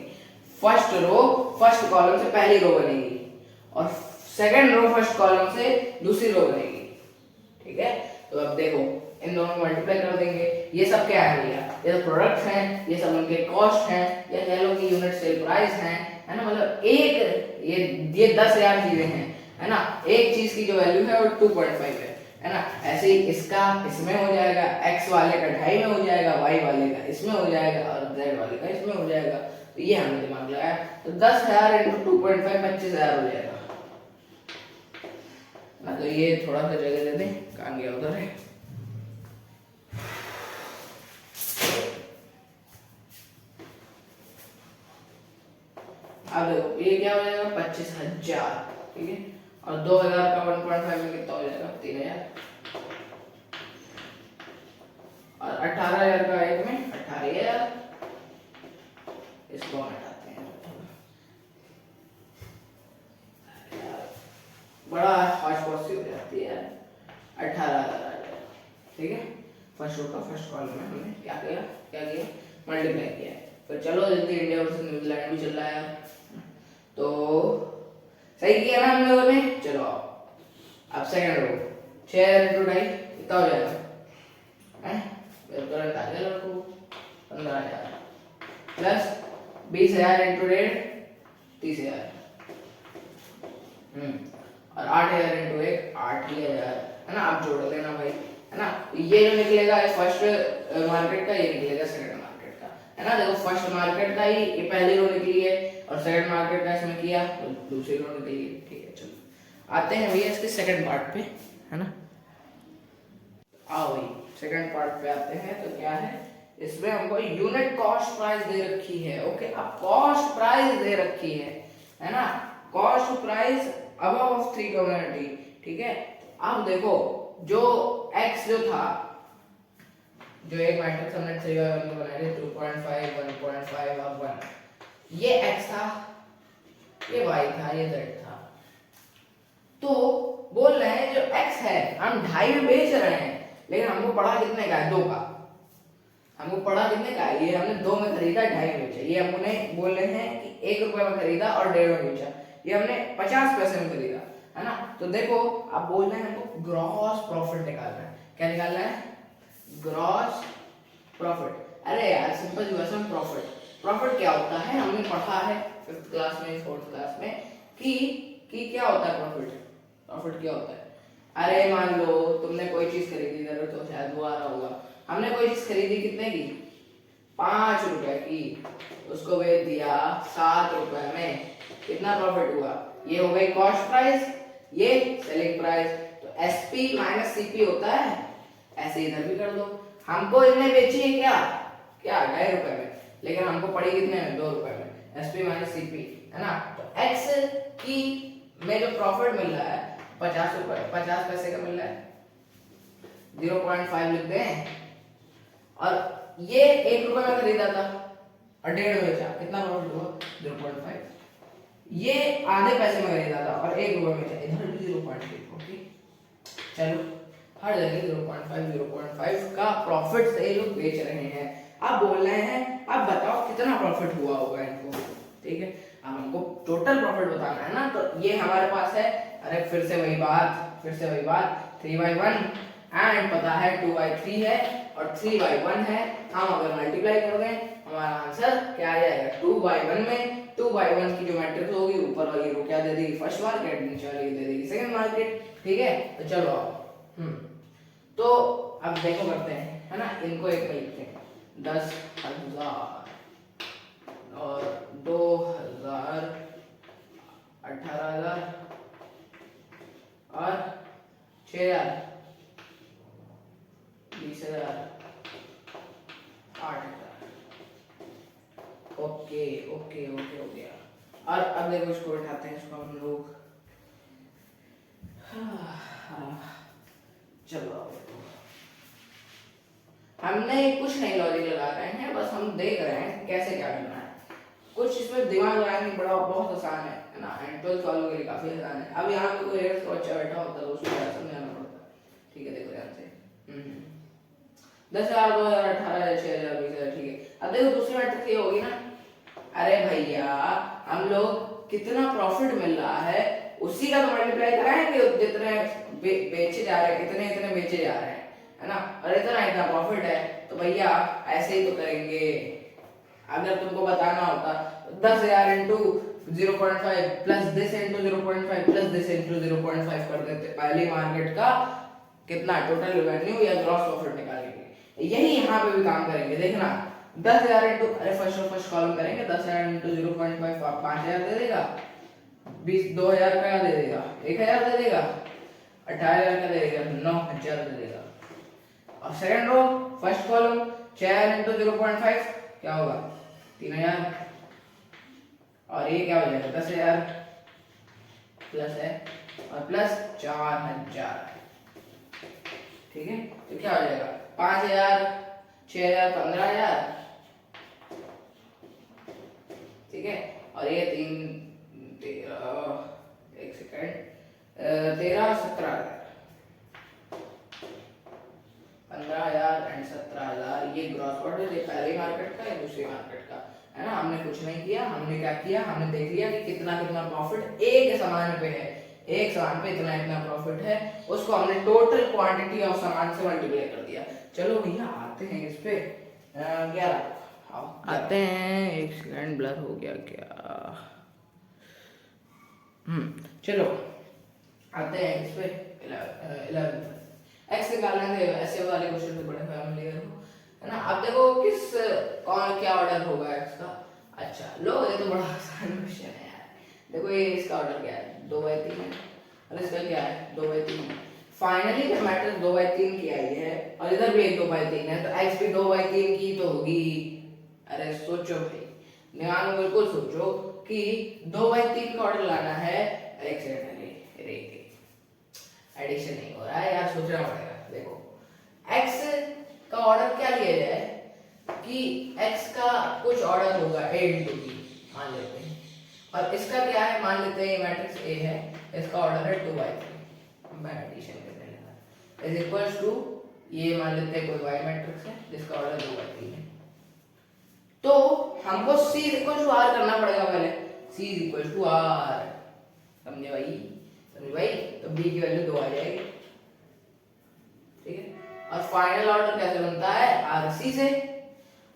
फर्स्ट रो फर्स्ट कॉलम से पहली रो बनेगी और सेकंड रो फर्स्ट कॉलम से दूसरी रो बनेगी, ठीक है। तो अब देखो इन दोनों को मल्टीप्लाई कर देंगे, ये सब क्या है भैया, ये सब प्रोडक्ट्स हैं, ये सब उनके कॉस्ट हैं, या कह लो कि यूनिट सेल प्राइस हैं, है ना। मतलब एक ये 10,000 चीजें हैं, है ना। एक चीज की जो वैल्यू है वो 2.5 है ना। ऐसे ही इसका इसमें हो जाएगा, x वाले का 2.5 में हो जाएगा, y वाले का इसमें हो जाएगा और z वाले का इसमें हो जाएगा। तो ये हमने दिमाग लगाया, तो 10,000 × 2.5 25,000 हो जाएगा ना। तो ये थोड़ा सा जगह दे दें, कहाँ गया उधर है। अब देखो ये क्या हो जाएगा 25,000, ठीक है। और 2,000 का 1.5 में कितना हो जाएगा 3,000 और 18,000 का एक में 18,000। इसको हटाते हैं, बड़ा हॉच-पॉच सी हो जाती है। 18,000, ठीक है। फर्स्ट रो का फर्स्ट कॉलम में हमने क्या किया मल्टीप्लाई किया। फिर चलो जल्दी इंडिया वर्सेस न्यूजीलैंड भी चल रहा है, तो सही किया ना हम लोगों ने। चलो अब सेकंड रो 6,000 × 2.5 कितना हो जाएगा, हैं तुरंत आ गया लड़को 15,000 प्लस 20,000 × 1.5 30,000 और 8,000 × 1 8,000, है ना। आप जोड़ लेना भाई, है ना। ये जो निकलेगा फर्स्ट मार्केट का, ये निकलेगा सेकंड मार्केट का, है ना। देखो फर्स्ट मार्केट का ही ये पहली रो निकली है और सेकंड मार्केट का इसमें किया तो दूसरी रो निकली है, ठीक है। चलो आते हैं भैया इसके सेकंड पार्ट पे, है ना। आओ भाई सेकंड पार्ट पे आते हैं। तो क्या है इसमें हमको यूनिट कॉस्ट प्राइस दे रखी है, ओके। अब कॉस्ट प्राइस दे रखी है ना। Cost price above of 3 community, ठीक है। अब देखो जो x जो था, जो एक मैट्रिक्स हमने 3/1 में बनाया 2.5 1.5 और 1, ये x था, ये y था, ये z था। तो बोल रहे हैं जो x है हम 2.5 में बेच रहे हैं, लेकिन हमको पड़ा कितने का है 2 का। हमको पड़ा कितने का है, ये हमने 2 में खरीदा 2.5 में बेचा। ये हमने बोल रहे हैं कि 1 रुपए में खरीदा और 1.5 में बेचा, ये हमने 50 पैसे में खरीदा, है ना। तो देखो आप बोल रहे हैं हमको ग्रॉस प्रॉफिट निकालना है। क्या निकालना है, ग्रॉस प्रॉफिट। अरे यार सिंपल सी भाषा में प्रॉफिट क्या होता है, हमने पढ़ा है 5th क्लास में 4th क्लास में कि क्या होता है प्रॉफिट क्या होता है। अरे मान लो तुमने कोई चीज खरीदी, जरूर तो शायद वो आ रहा होगा, हमने कोई चीज खरीदी कितने की ₹5 की, उसको बेच दिया ₹7 में, कितना प्रॉफिट हुआ? ये हो गई कॉस्ट प्राइस, ये सेलिंग प्राइस। तो एसपी माइनस सीपी होता है, ऐसे इधर भी कर दो। हमको इन्हें बेची है क्या ₹2.5 में, लेकिन हमको पड़ी कितने में? ₹2 में। एसपी माइनस सीपी है ना। तो एक्स की में जो प्रॉफिट मिल रहा है ₹50, 50 पैसे का मिल रहा है, 0.5 लिख दें। और ये ₹1 में खरीदा था और 1.5 बेचा, कितना प्रॉफिट हुआ? 0.5। ये आधे पैसे में खरीदा था और ₹1 में बेचा, इधर भी 0.5। ओके चलो, हर जगह 0.5 का प्रॉफिट से ये लोग बेच रहे हैं। आप बोल रहे हैं, आप बताओ कितना प्रॉफिट हुआ होगा इनको, ठीक है। अब हमको टोटल प्रॉफिट बताना है ना, तो ये हमारे पास है, अरे फिर से वही बात 3/1 एंड पता है 2/3 है और 3/1 है। हम अगर मल्टीप्लाई कर दें हमारा आंसर क्या आ जाएगा? 2/1 में 2/1 की जो मैट्रिक्स होगी ऊपर वाली रो क्या दे देगी? फर्स्ट मार्केट, नीचे वाली दे देगी सेकंड मार्केट, ठीक है। तो चलो आओ, तो अब देखो करते हैं, है ना, इनको एक में लिखते हैं। 10,000 और 2,000, 18,000 और 6,000, 20,000, 8,000। ओके ओके ओके हो गया। और अब देखो इसको उठाते हैं, इसको हम लोग, चलो हमने कुछ नहीं लॉजिक लगा रहे हैं, बस हम देख रहे हैं कैसे क्या करना है। कुछ इसमें दिमाग लगाना नहीं पड़ा, बहुत आसान है ना, एंड 12th वालों के लिए काफी आसान है। अब यहाँ पे कोई एक बच्चा बैठा होता है तो उसको क्या समझाना पड़ता है, ठीक है। देखो ध्यान से, 10,000, 2,000, 18,000, 6,000, 20,000, ठीक है। अब देखो दूसरी मैट्रिक्स ये होगी ना, अरे भैया हम लोग कितना प्रॉफिट मिल रहा है उसी का तो मल्टीप्लाई कराएंगे, जितने बेचे जा रहे हैं कितने इतने बेचे जा रहे हैं, है ना। और इतना इतना प्रॉफिट है तो भैया ऐसे ही तो करेंगे। अगर तुमको बताना होता 10,000 into 0.5 plus this into 0.5 plus this into 0.5 कर देते, पहली मार्केट का कितना टोटल रेवेन्यू या ग्रॉस प्रॉफिट निकालेंगे। यही यहाँ पे भी काम करेंगे, देखना 10,000 इंटू, अरे फर्स्ट कॉलम करेंगे, 10,000 इंटू 0.5 5,000 दे देगा, 2,000 का दे देगा, 1,000 दे देगा, 18,000 का दे देगा, 9,000 दे देगा। और second row first column 6,000 into 0.5 क्या होगा? 3,000। और ये क्या हो जाएगा? 10,000 प्लस है और प्लस 4,000, ठीक है। तो क्या हो जाएगा? 5,000, 6,000, 15,000, ठीक है। और ये 13, 17,000, 15,000 एंड 17,000, ये ग्रॉस प्रॉफिट है पहली मार्केट का या दूसरी मार्केट का, है ना। हमने कुछ नहीं किया, हमने क्या किया, हमने देख लिया कि कितना कितना प्रॉफिट एक सामान पे है, एक सामान पे इतना इतना प्रॉफिट है, उसको हमने टोटल क्वांटिटी ऑफ सामान से मल्टीप्लाई कर दिया। चलो भैया आते हैं इस पे 11, आते हैं। एक सेकंड, ब्लर हो गया क्या? चलो आते हैं इस पे 11 एक्स निकालना है, ऐसे वाले क्वेश्चन तो बड़े फैमिलियर हो, है ना। अब देखो किस कौन क्या ऑर्डर होगा एक्स का। अच्छा लो, ये तो बड़ा आसान क्वेश्चन है यार। देखो ये इसका ऑर्डर क्या है? 2/3 है, और इसका क्या है? 2/3 है। फाइनली जब मैट्रिक्स 2/3 की आई है और इधर भी एक 2/3 है, तो एक्स भी 2/3 की तो होगी। अरे सोचो भाई, दिमाग में बिल्कुल सोचो कि 2/3 का ऑर्डर लाना है। एक सेकंड, एडिशन नहीं हो रहा है यार, सोचना पड़ेगा। देखो x का ऑर्डर क्या लिया जाए कि x का कुछ ऑर्डर होगा a into b मान लेते हैं, और इसका क्या है मान लेते हैं मैट्रिक्स A है, इसका ऑर्डर है 2/3, मैं एडिशन करने लगा, इज इक्वल्स टू ये मान लेते हैं कोई y मैट्रिक्स है जिसका ऑर्डर 2/3 है। तो हमको c इक्वल टू r करना पड़ेगा पहले, c इक्वल टू r, समझे भाई? तो b की वैल्यू 2 आ जाएगी, ठीक है। और फाइनल ऑर्डर कैसे बनता है? RC से,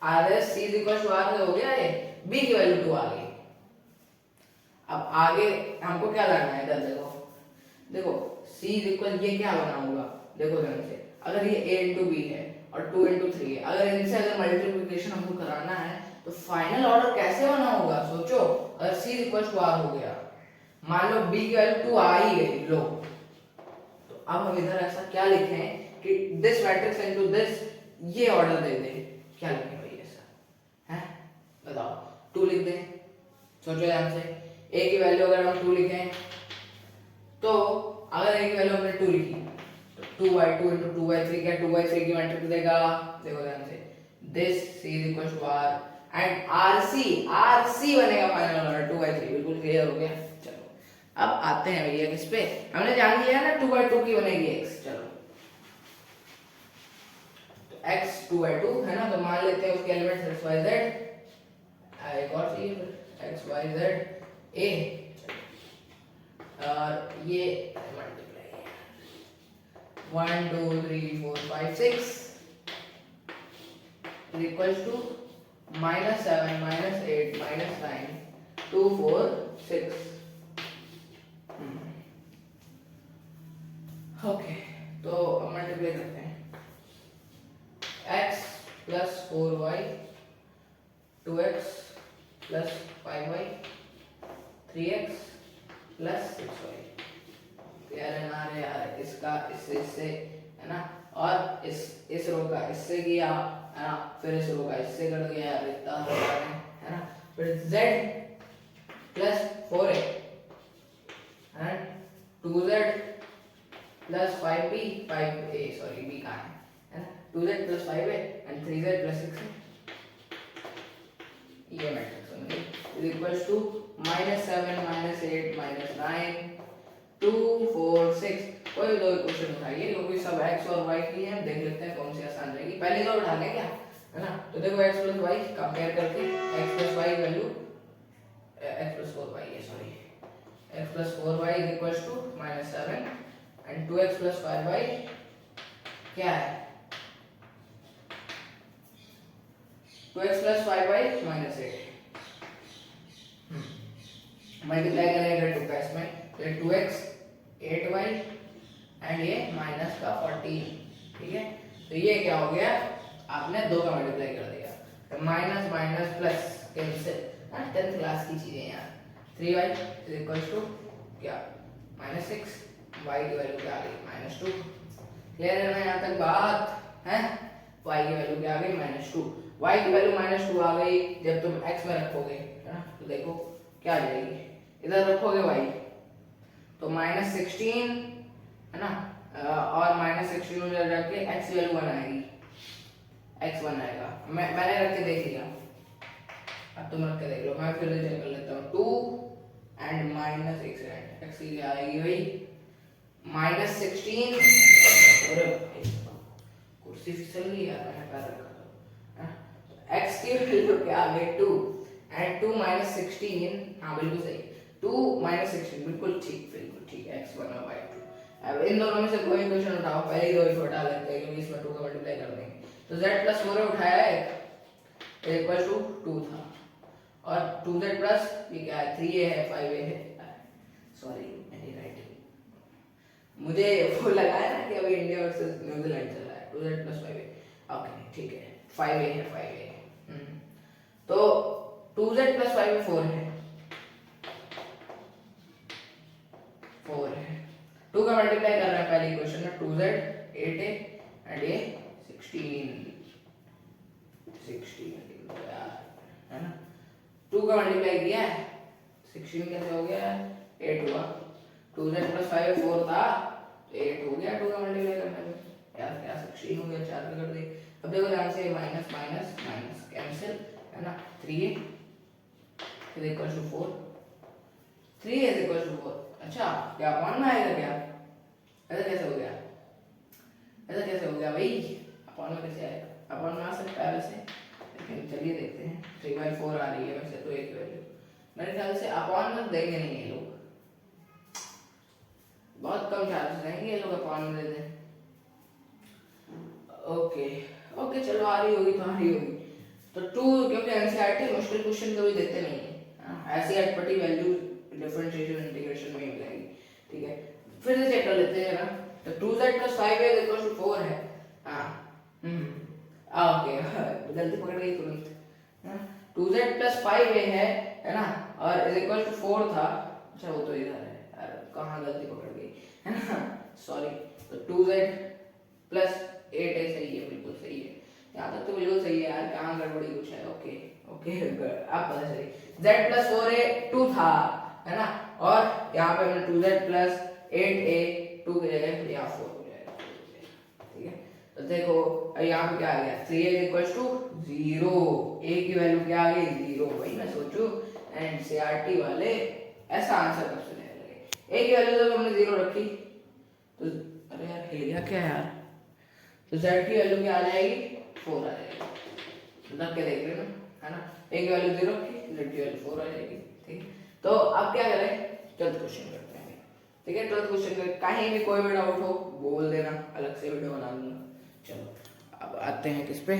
RS c equal to r हो गया, ये b की वैल्यू 2 आ गई। अब आगे हमको क्या करना है? इधर देखो c इक्वल ये क्या बना होगा, देखो ध्यान से, अगर ये a into b है और 2 into 3 है। अगर इनसे अगर मल्टीप्लिकेशन हमको कराना है तो फाइनल ऑर्डर कैसे बना होगा सोचो। अगर c इक्वल टू r हो गया, मान लो b की वैल्यू 2 आ ही गई लो, तो अब हम इधर ऐसा क्या लिखें कि दिस मैट्रिक्स इनटू दिस, ये ऑर्डर दे दे। क्या लिखें भाई ऐसा है, बताओ। 2 लिख दें, सोचो ध्यान से। a की वैल्यू अगर हम 2 लिखें तो अगर a की वैल्यू हमने 2 लिखी तो 2/2 into 2/3 क्या 2/3 की मैट्रिक्स देगा। देखो ध्यान से, this c is equal to r and rc बनेगा फाइनल ऑर्डर 2/3। बिल्कुल क्लियर हो गया। चलो अब आते हैं भैया किस पे, हमने जान लिया ना 2/2 की बनेगी x। चलो तो x 2/2 है ना, तो मान लेते हैं उसके एलिमेंट्स x y z, एक और चाहिए x y z a, और ये multiply 1 2 3 4 5 6 is equals to -7 -8 -9 2 4 6। Okay, तो अब मल्टीप्लाई करते हैं। x plus 4y 2x plus 5y 3x plus 6y। यार है ना, अरे यार इसका इससे है ना, और इस रो का इससे किया है ना, फिर इस रो का इससे कर दिया यार, इतना है ना। फिर z plus 4a and 2z plus 5b 5a sorry b कहाँ है ना, 2z plus 5a and 3z plus 6a। ये मैट्रिक्स होंगे is equals to -7 -8 -9 2 4 6। कोई दो क्वेश्चन उठाइए क्योंकि सब x और y की हैं, देख लेते हैं कौन सी आसान रहेगी। पहले तो उठा लें क्या, है ना। तो देखो x plus y कंपेयर करके, x plus y value x plus 4y है sorry, x plus 4y is equals to -7 and 2x plus 5y क्या है 2x plus 5y -8। मल्टीप्लाई करेंगे 2 का इसमें, तो 2x 8y एंड ये माइनस का 14। ठीक है, तो ये क्या हो गया, आपने 2 का मल्टीप्लाई कर दिया, तो minus minus plus cancel, 10th class की चीजें यार। 3y इज इक्वल्स टू क्या -6, y की वैल्यू क्या आ गई -2। क्लियर है ना यहाँ तक बात है। y की वैल्यू क्या आ गई -2, y की वैल्यू -2 आ गई जब तुम x में रखोगे, है ना। तो देखो क्या आ जाएगी, इधर रखोगे y तो -16 है ना, और -16 में रख के x वैल्यू 1 आएगी, x 1 आएगा। मैंने रख के देख लिया, अब तुम रख के देख लो। मैं फिर से चेक कर लेता हूँ, 2 एंड -6 x की क्या आएगी भाई -16। अरे कुर्सी फिसल गई यार, मैंने पैर रखा था। x की वैल्यू क्या आ गई 2 एंड 2 -16, हाँ बिल्कुल सही, 2 -16 बिल्कुल ठीक, बिल्कुल ठीक, x 1 और y 2। अब इन दोनों में से कोई क्वेश्चन उठाओ, पहले ही 2 ही हटा लेते हैं क्योंकि इसमें 2 का मल्टीप्लाई कर देंगे। तो z plus 4 उठाया है इक्वल टू 2 था, और 2z प्लस ये क्या है 3a है 5a है, सॉरी मेरी राइटिंग, मुझे वो लगा है ना कि अभी इंडिया वर्सेस न्यूजीलैंड चल रहा है। 2z plus 5a ओके ठीक है, 5a है 5a। तो 2z plus 5a 4 है, 4 है। 2 का मल्टीप्लाई कर रहे हैं पहले इक्वेशन में, 2z 8a एंड ये 16 है ना। 2 का मल्टीप्लाई किया है, 16 कैसे हो गया 8 हुआ, 2z plus 5 4 था तो 8 हो गया 2 का मल्टीप्लाई करने में यार, क्या 16 हो गया 4 पे कर दे। अब देखो ध्यान से, माइनस माइनस माइनस कैंसिल है ना, 3a is equal to 4, 3a is equal to 4। अच्छा क्या अपॉन में आएगा क्या, ऐसा कैसे हो गया, ऐसा कैसे हो गया भाई, अपॉन में कैसे आएगा, अपॉन में आ सकता है वैसे, लेकिन चलिए देखते हैं। 3/4 आ रही है वैसे तो एक वैल्यू, मेरे ख्याल से अपॉन में देंगे नहीं ये लोग, बहुत कम चांसेस हैं कि ये लोग अपॉन में दे दें। ओके ओके चलो, आ रही होगी तो आ रही होगी। तो 2 क्योंकि एनसीईआरटी मुश्किल क्वेश्चन कभी देते नहीं है, ऐसी अटपटी वैल्यू डिफरेंशिएशन इंटीग्रेशन में ही मिलेगी। ठीक है, फिर से चेक कर लेते हैं ना। तो 2z plus 5a is equal to 4 है, हाँ ओके गलती पकड़ गई तुरंत। 2z+5a है ना, और इज इक्वल टू 4 था। अच्छा वो तो इधर है यार, कहाँ गलती पकड़ गई है ना, सॉरी। तो 2z+8a सही है, बिल्कुल सही है, यहाँ तक तो बिल्कुल सही है यार, कहाँ गड़बड़ी कुछ है। ओके ओके अब पता चली। z+4a 2 था है ना, और यहाँ पे हमने 2z+8a 2 की जगह यहाँ 4 हो जाएगा, ठीक है। तो देखो यहाँ पे क्या आ गया, 3a इक्वल्स टू 0, a की वैल्यू क्या आ गई 0, वही मैं सोचूं एनसीईआरटी वाले ऐसा आंसर कब से देने लगे। a की वैल्यू जब हमने 0 रखी तो अरे यार हिल गया क्या यार, तो z की वैल्यू क्या आ जाएगी 4 आ जाएगी, मतलब क्या देख रहे हो है ना, a की वैल्यू 0 रखी, z की वैल्यू 4 आ जाएगी, ठीक है। तो अब क्या करें, 12th क्वेश्चन करते हैं, ठीक है। 12th क्वेश्चन में कहीं भी कोई भी डाउट हो बोल देना, अलग से वीडियो बना दूंगा। चलो अब आते हैं किस पे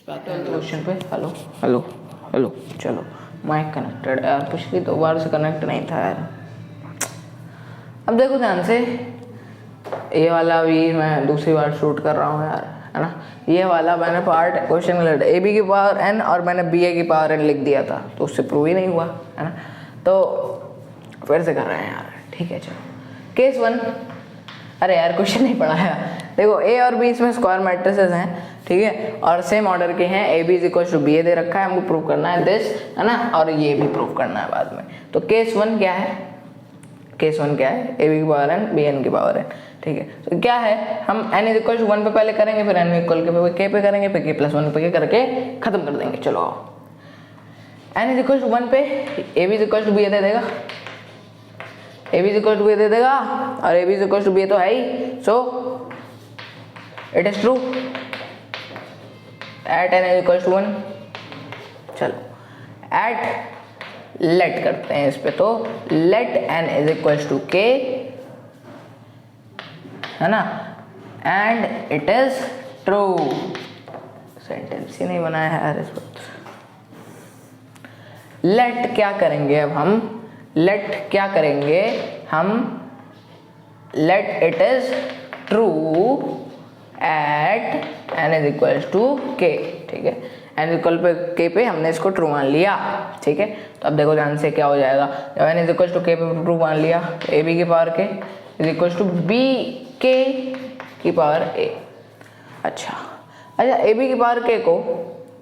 आते हैं क्वेश्चन पे। हेलो हेलो हेलो, चलो माइक कनेक्टेड यार, पिछली 2 बार से कनेक्ट नहीं था यार। अब देखो ध्यान से, ये वाला भी मैं दूसरी बार शूट कर रहा हूँ यार, है ना। ये वाला मैंने पार्ट क्वेश्चन में ए बी की पावर n और मैंने बी ए की पावर n लिख दिया था, तो उससे प्रूव ही नहीं हुआ, है ना। तो फिर से कर रहे हैं यार, ठीक है। चलो केस 1, अरे यार क्वेश्चन नहीं पढ़ाया। देखो ए और बी इसमें स्क्वायर मैट्रिसेस हैं, ठीक है, और सेम ऑर्डर के हैं। A B is equal to B A दे रखा है, हमको प्रूव करना है दिस, है ना, और ये भी प्रूव करना है बाद में। तो केस 1 क्या है, केस 1 क्या है, ए बी की पावर n बी एन की पावर n, ठीक है। तो क्या है, हम n इज इक्वल टू 1 पे पहले करेंगे, फिर n इक्वल के पे करेंगे, फिर k प्लस 1 पे करके खत्म कर देंगे। चलो आओ, n इज इक्वल टू 1 पे A B is equal to B A दे देगा, A B is equal to B दे देगा, और A B is equal to B तो है ही, so it is true at n is equal to 1। चलो एट लेट करते हैं इस पे, तो let n is equal to k, है ना, and it is true. Sentence ही नहीं बनाया है यार इस वक्त। लेट क्या करेंगे अब हम, लेट क्या करेंगे हम, let it is true at n is equal to k, ठीक है। n इक्वल पे k पे हमने इसको ट्रू मान लिया, ठीक है। तो अब देखो ध्यान से क्या हो जाएगा, जब n is equal to k पे ट्रू मान लिया, तो ए बी की power k is equal to B के की पावर a। अच्छा ए बी की पावर k को,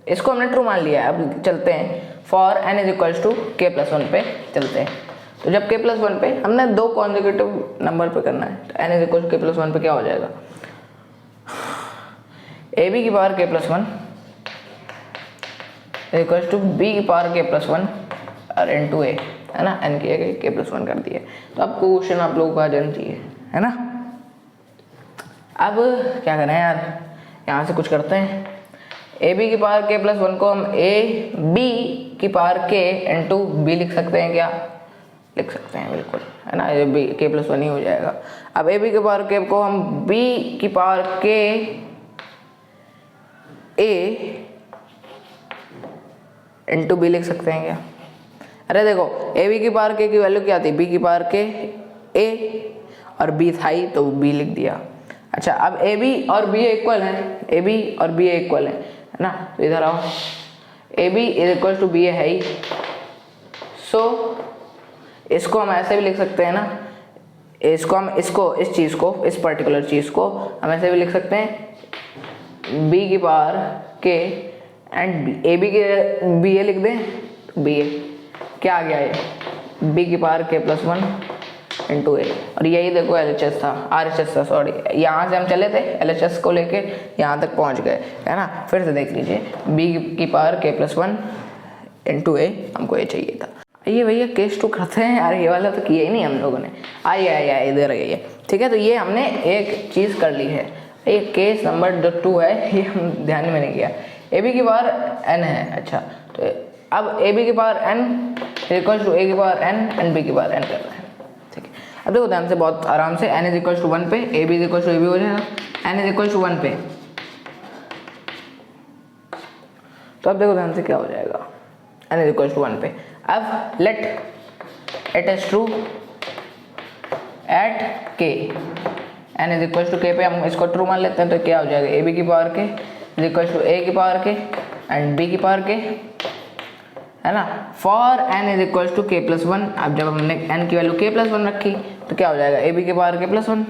इसको हमने ट्रू मान लिया है। अब चलते हैं for n is equal to k plus 1 पे चलते हैं। तो जब k प्लस 1 पे हमने 2 कॉन्जिक्यूटिव नंबर पे करना है, तो n is equal to k plus 1 पे क्या हो जाएगा, ए बी की power k plus 1 equal to B की पावर k प्लस 1 और इन टू ए, है ना, n की जगह k प्लस 1 कर दिए। तो अब क्वेश्चन आप लोगों को आ जाना चाहिए, है ना। अब क्या करें यार, यहाँ से कुछ करते हैं। ए बी की पावर k प्लस 1 को हम ए बी की पावर k इंटू बी लिख सकते हैं, क्या लिख सकते हैं, बिल्कुल, है ना, ये बी k प्लस 1 ही हो जाएगा। अब ए बी की पावर k को हम b की पावर k ए इंटू बी लिख सकते हैं क्या। अरे देखो ए बी की पावर k की वैल्यू क्या थी, b की पावर k a, और b था ही तो b लिख दिया। अच्छा अब ए बी और बी इक्वल है, ए बी और बी इक्वल है ना, तो इधर आओ, A B is equal to B है ही, सो इसको हम ऐसे भी लिख सकते हैं ना, इसको हम इस चीज़ को, इस पर्टिकुलर चीज़ को हम ऐसे भी लिख सकते हैं, बी की पावर के एंड बी, ए बी के बी ए लिख दें, तो बी ए क्या आ गया, ये बी की पावर के प्लस 1 इंटू ए, और यही देखो एल एच एस था, आर एच एस था, सॉरी, यहाँ से हम चले थे एल एच एस को लेके यहाँ तक पहुँच गए, है ना। फिर से देख लीजिए, बी की पावर के प्लस 1 इंटू ए, हमको ये चाहिए था। ये भैया केस 2 करते हैं यार, ये वाला तो किया ही नहीं हम लोगों ने। आइए इधर आइए, ठीक है। तो ये हमने एक चीज़ कर ली है, ये केस नंबर जो 2 है, ये हम ध्यान में नहीं किया। ए बी की पावर n है, अच्छा, तो अब ए बी की power n equal to A की पावर n एंड बी की पावर n करना है, ठीक है। अब देखो ध्यान से, बहुत आराम से, n इज इक्वल टू 1 पे A B is equal to A B हो जाएगा, n इज इक्वल टू 1 पे, तो अब देखो ध्यान से क्या हो जाएगा, n इज इक्वल टू 1 पे। अब let it is true at k, n is equal to k पे हम इसको ट्रू मान लेते हैं, तो क्या हो जाएगा, ए बी की power k is equal to A की पावर के एंड बी की पावर के, है ना। For N is equal to K plus one, अब जब हमने एन की वैल्यू के प्लस वन रखी तो क्या हो जाएगा, ए बी के power K plus one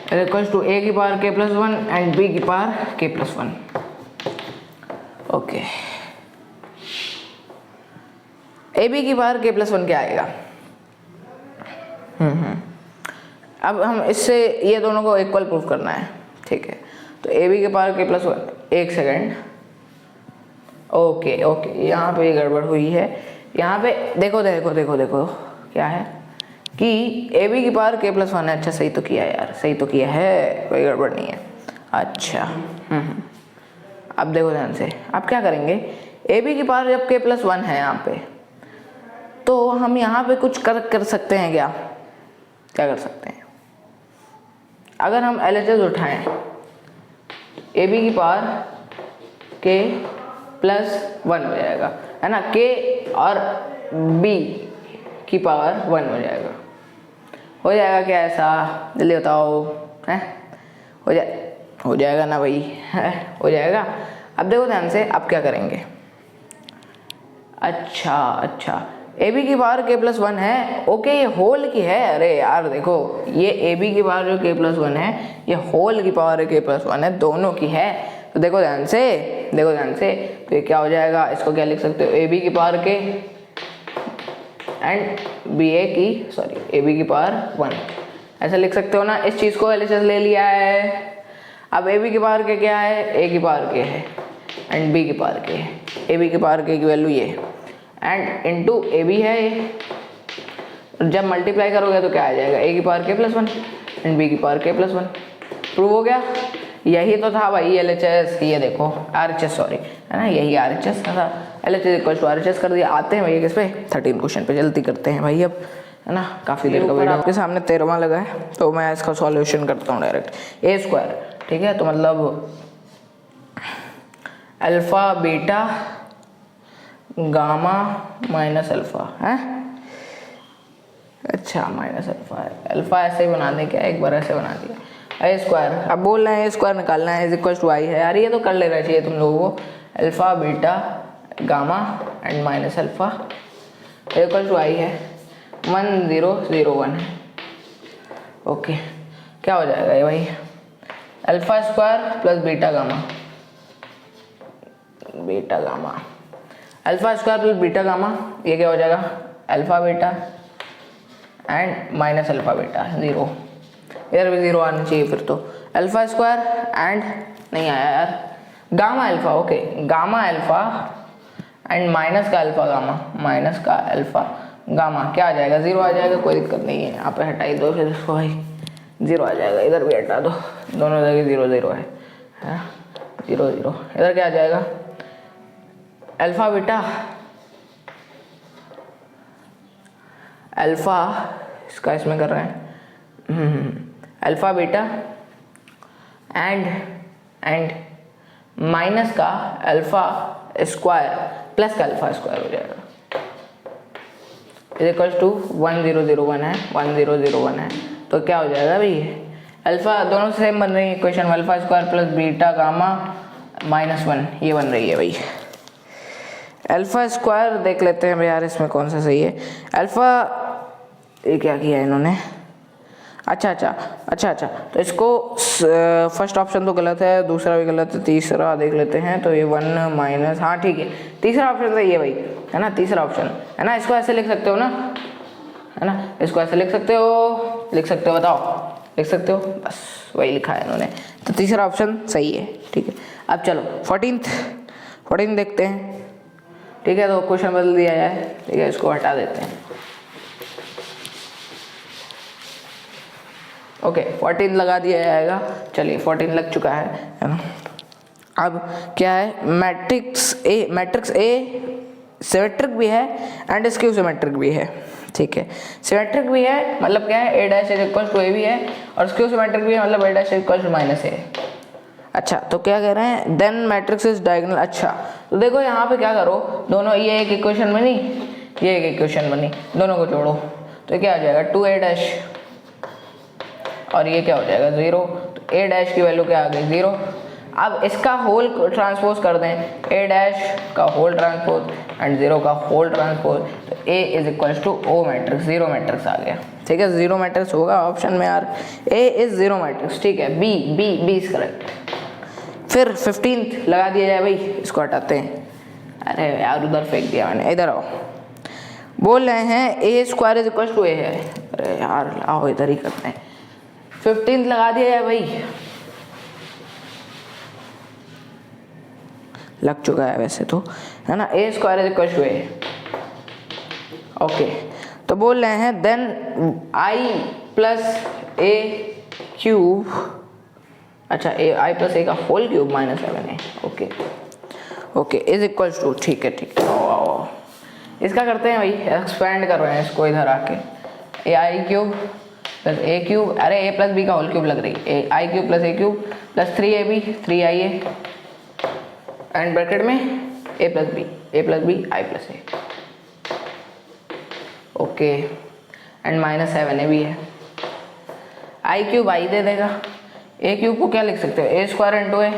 is equal to A की power K plus one and B की power K plus one. Okay, A B की पावर के प्लस वन क्या आएगा, अब हम इससे ये दोनों को इक्वल प्रूफ करना है, ठीक है। तो ए बी के पावर के प्लस वन, एक सेकेंड, ओके ओके, यहाँ पे गड़बड़ हुई है। यहाँ पे देखो देखो देखो देखो क्या है कि ए बी की पावर के प्लस वन है। अच्छा सही तो किया यार, सही तो किया है, कोई गड़बड़ नहीं है। अच्छा अब देखो ध्यान से, आप क्या करेंगे, ए बी की पावर जब के प्लस वन है यहाँ पे, तो हम यहाँ पे कुछ कर सकते हैं क्या, क्या कर सकते हैं, अगर हम LHS उठाएं, ए बी की पावर के प्लस वन हो जाएगा, है ना, के और बी की पावर वन हो जाएगा क्या ऐसा, जल्दी बताओ, है हो जाएगा ना भाई, हो जाएगा। अब देखो ध्यान से, अब क्या करेंगे, अच्छा ए बी की पावर के प्लस वन है, ओके, ये होल की है, अरे यार देखो, ये ए बी की पावर जो के प्लस वन है, ये होल की पावर के प्लस वन है, दोनों की है। तो देखो ध्यान से, तो ये क्या हो जाएगा, इसको क्या लिख सकते हो, ए बी की पावर के एंड ए बी की पावर वन, ऐसा लिख सकते हो ना। इस चीज़ को LHS ले लिया है। अब ए बी की पावर के क्या है, ए की पावर के है एंड बी की पावर के है, ए बी की पावर के की वैल्यू ये एंड इनटू ए बी है ये, जब मल्टीप्लाई करोगे तो क्या आ जाएगा, ए की power K plus one and B की power K plus one. Prove हो गया, यही तो था भाई LHS, ये देखो RHS, सॉरी, है ना, यही RHS था, LHS इक्वल टू RHS कर दिया। आते हैं भैया किस पे, 13 क्वेश्चन पे, जल्दी करते हैं भाई अब, है ना, काफ़ी देर का वीडियो आपके सामने 13वां लगा है, तो मैं इसका सॉल्यूशन करता हूँ डायरेक्ट। ए स्क्वायर, ठीक है, तो मतलब alpha beta gamma minus alpha है, अच्छा माइनस अल्फ़ा है, अल्फ़ा ऐसे ही बना दें क्या, एक बार ऐसे बना दिया, ए स्क्वायर, अब बोल रहे हैं ए स्क्वायर निकालना है, इज इक्वल टू आई है यार, ये तो कर लेना चाहिए तुम लोगों को, alpha beta gamma and minus alpha equal to I है, 1001 है। ओके, क्या हो जाएगा ये भाई, alpha square plus beta gamma, alpha square plus beta gamma, ये क्या हो जाएगा, alpha beta and minus alpha beta, 0, इधर भी 0 आना चाहिए फिर तो, अल्फ़ा स्क्वायर एंड नहीं आया यार, gamma alpha, okay, gamma alpha and minus का अल्फ़ा गामा, क्या आ जाएगा, 0 आ जाएगा, कोई दिक्कत नहीं है, यहाँ पे हटा ही दो फिर इसको भाई, 0 आ जाएगा, इधर भी हटा दो, दोनों जगह 0 0 है, 0 0, इधर क्या आ जाएगा, अल्फ़ा बीटा अल्फ़ा, इसका इसमें कर रहे हैं, अल्फ़ा बीटा एंड माइनस का अल्फ़ा स्क्वायर प्लस का अल्फ़ा स्क्वायर हो जाएगा, इज इक्वल टू 1001 है, 1001 है, तो क्या हो जाएगा भाई, अल्फ़ा दोनों सेम बन रही है equation, alpha square plus beta gamma minus 1, ये बन रही है भाई। अल्फ़ा स्क्वायर देख लेते हैं भाई यार, इसमें कौन सा सही है, अल्फ़ा, ये क्या किया है इन्होंने, अच्छा, तो इसको फर्स्ट ऑप्शन तो गलत है, दूसरा भी गलत है, तीसरा देख लेते हैं, तो ये 1 माइनस, हाँ ठीक है, तीसरा ऑप्शन सही है भाई, है ना, तीसरा ऑप्शन, है ना, इसको ऐसे लिख सकते हो ना, है ना, इसको ऐसे लिख सकते हो, बताओ, लिख सकते हो, बस वही लिखा है इन्होंने, तो तीसरा ऑप्शन सही है, ठीक है। अब चलो 14 देखते हैं, ठीक है, तो क्वेश्चन बदल दिया जाए, ठीक है, इसको हटा देते हैं, ओके, 14 लगा दिया जाएगा, चलिए 14 लग चुका है ना। अब क्या है, मैट्रिक्स ए सिमेट्रिक भी है एंड स्क्यू सिमेट्रिक भी है, ठीक है, सिमेट्रिक भी है मतलब क्या है, A dash is equal to A भी है, और स्क्यू सिमेट्रिक भी है मतलब A dash is equal to minus A. अच्छा, तो क्या कह रहे हैं, देन मैट्रिक्स इज डायगोनल। अच्छा, तो देखो यहाँ पे क्या करो, दोनों, ये एक इक्वेशन बनी, ये एक इक्वेशन बनी, दोनों को जोड़ो, तो क्या हो जाएगा, 2a डैश और ये क्या हो जाएगा 0, तो ए डैश की वैल्यू क्या आ गई 0। अब इसका होल ट्रांसपोज कर दें, ए डैश का होल ट्रांसपोज एंड 0 का होल ट्रांसपोज, तो A is equals to O matrix, 0 matrix आ गया। ठीक है, 0 मैट्रिक्स होगा ऑप्शन में यार, ए इज 0 मैट्रिक्स। ठीक है, B B B is correct. फिर 15th लगा दिया जाए भाई, इसको हटाते हैं। अरे यार उधर फेंक दिया मैंने, इधर आओ। बोल रहे हैं ए स्क्वायर इज इक्वल टू ए है। अरे यार आओ इधर ही करते हैं। 15th लगा दिया जाए भाई, लग चुका है वैसे तो, है ना। A square is equal to A. Okay, तो बोल रहे हैं then I plus A cube, अच्छा ए आई प्लस ए का whole cube minus 7a। Okay okay is equal to, ठीक है ठीक है, आओ इसका करते हैं भाई, एक्सपेंड कर रहे हैं इसको इधर आके। A I cube plus A cube, अरे ए प्लस बी का होल क्यूब लग रही, A I cube plus A cube plus 3ab 3ia and bracket में A plus B I plus A. Okay and minus 7a भी है। आई cube आई दे देगा, ए cube को क्या लिख सकते हो, A square into A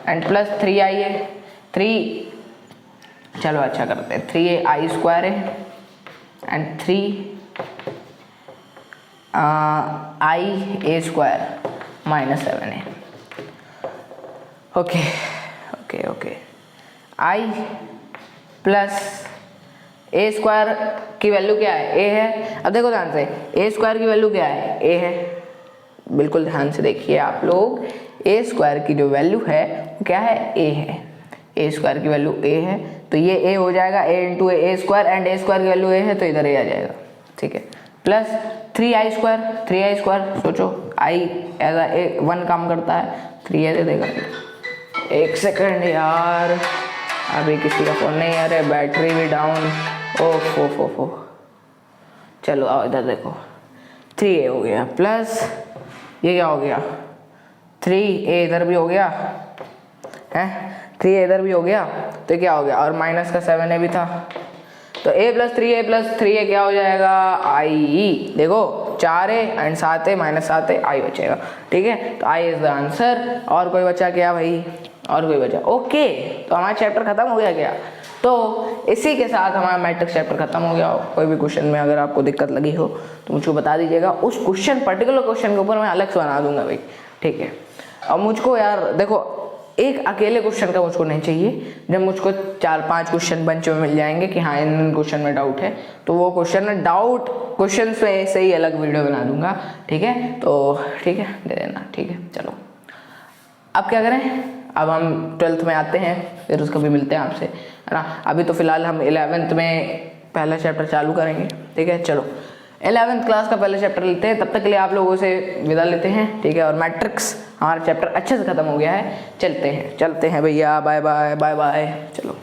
and plus 3ia 3, चलो अच्छा करते हैं 3a आई स्क्वायर है and 3 I A square minus 7a। Okay okay okay, I plus A square की वैल्यू क्या है, ए है। अब देखो ध्यान से, ए स्क्वायर की वैल्यू क्या है, ए है। बिल्कुल ध्यान से देखिए आप लोग, ए स्क्वायर की जो वैल्यू है वो क्या है, ए है। ए स्क्वायर की वैल्यू ए है, तो ये ए हो जाएगा, A into A square and A square की वैल्यू ए है तो इधर ए आ जाएगा। ठीक है, प्लस 3i स्क्वायर, सोचो आई एज ए 1 काम करता है, 3a दे देगा। एक सेकंड यार, अभी किसी का फ़ोन नहीं आ रहा है, बैटरी भी डाउन। ओफो, चलो आओ इधर देखो, 3a हो गया प्लस ये क्या हो गया, 3a इधर भी हो गया है, 3a इधर भी हो गया, तो क्या हो गया, और माइनस का 7a भी था, तो a प्लस 3a क्या हो जाएगा, आई। देखो 4a and 7a minus 7a आई बचेगा। ठीक है, तो आई इज द आंसर। और कोई बचा क्या भाई, और कोई बचा। ओके, तो हमारा चैप्टर खत्म हो गया क्या। तो इसी के साथ हमारा मैट्रिक्स चैप्टर खत्म हो गया। कोई भी क्वेश्चन में अगर आपको दिक्कत लगी हो तो मुझको बता दीजिएगा, उस क्वेश्चन पर्टिकुलर क्वेश्चन के ऊपर मैं अलग से बना दूंगा भाई। ठीक है, और मुझको यार देखो, एक अकेले क्वेश्चन का मुझको नहीं चाहिए। जब मुझको 4-5 क्वेश्चन बंच में मिल जाएंगे कि हाँ इन क्वेश्चन में डाउट है, तो वो क्वेश्चन डाउट क्वेश्चन से ही अलग वीडियो बना दूंगा। ठीक है, तो ठीक है दे देना। ठीक है, चलो अब क्या करें, अब हम 12th में आते हैं, फिर उसको भी मिलते हैं आपसे, है ना। अभी तो फिलहाल हम 11th में पहला चैप्टर चालू करेंगे। ठीक है, चलो 11th क्लास का पहला चैप्टर लेते हैं। तब तक के लिए आप लोगों से विदा लेते हैं। ठीक है, और मैट्रिक्स हमारा चैप्टर अच्छे से ख़त्म हो गया है। चलते हैं भैया, बाय बाय बाय बाय, चलो।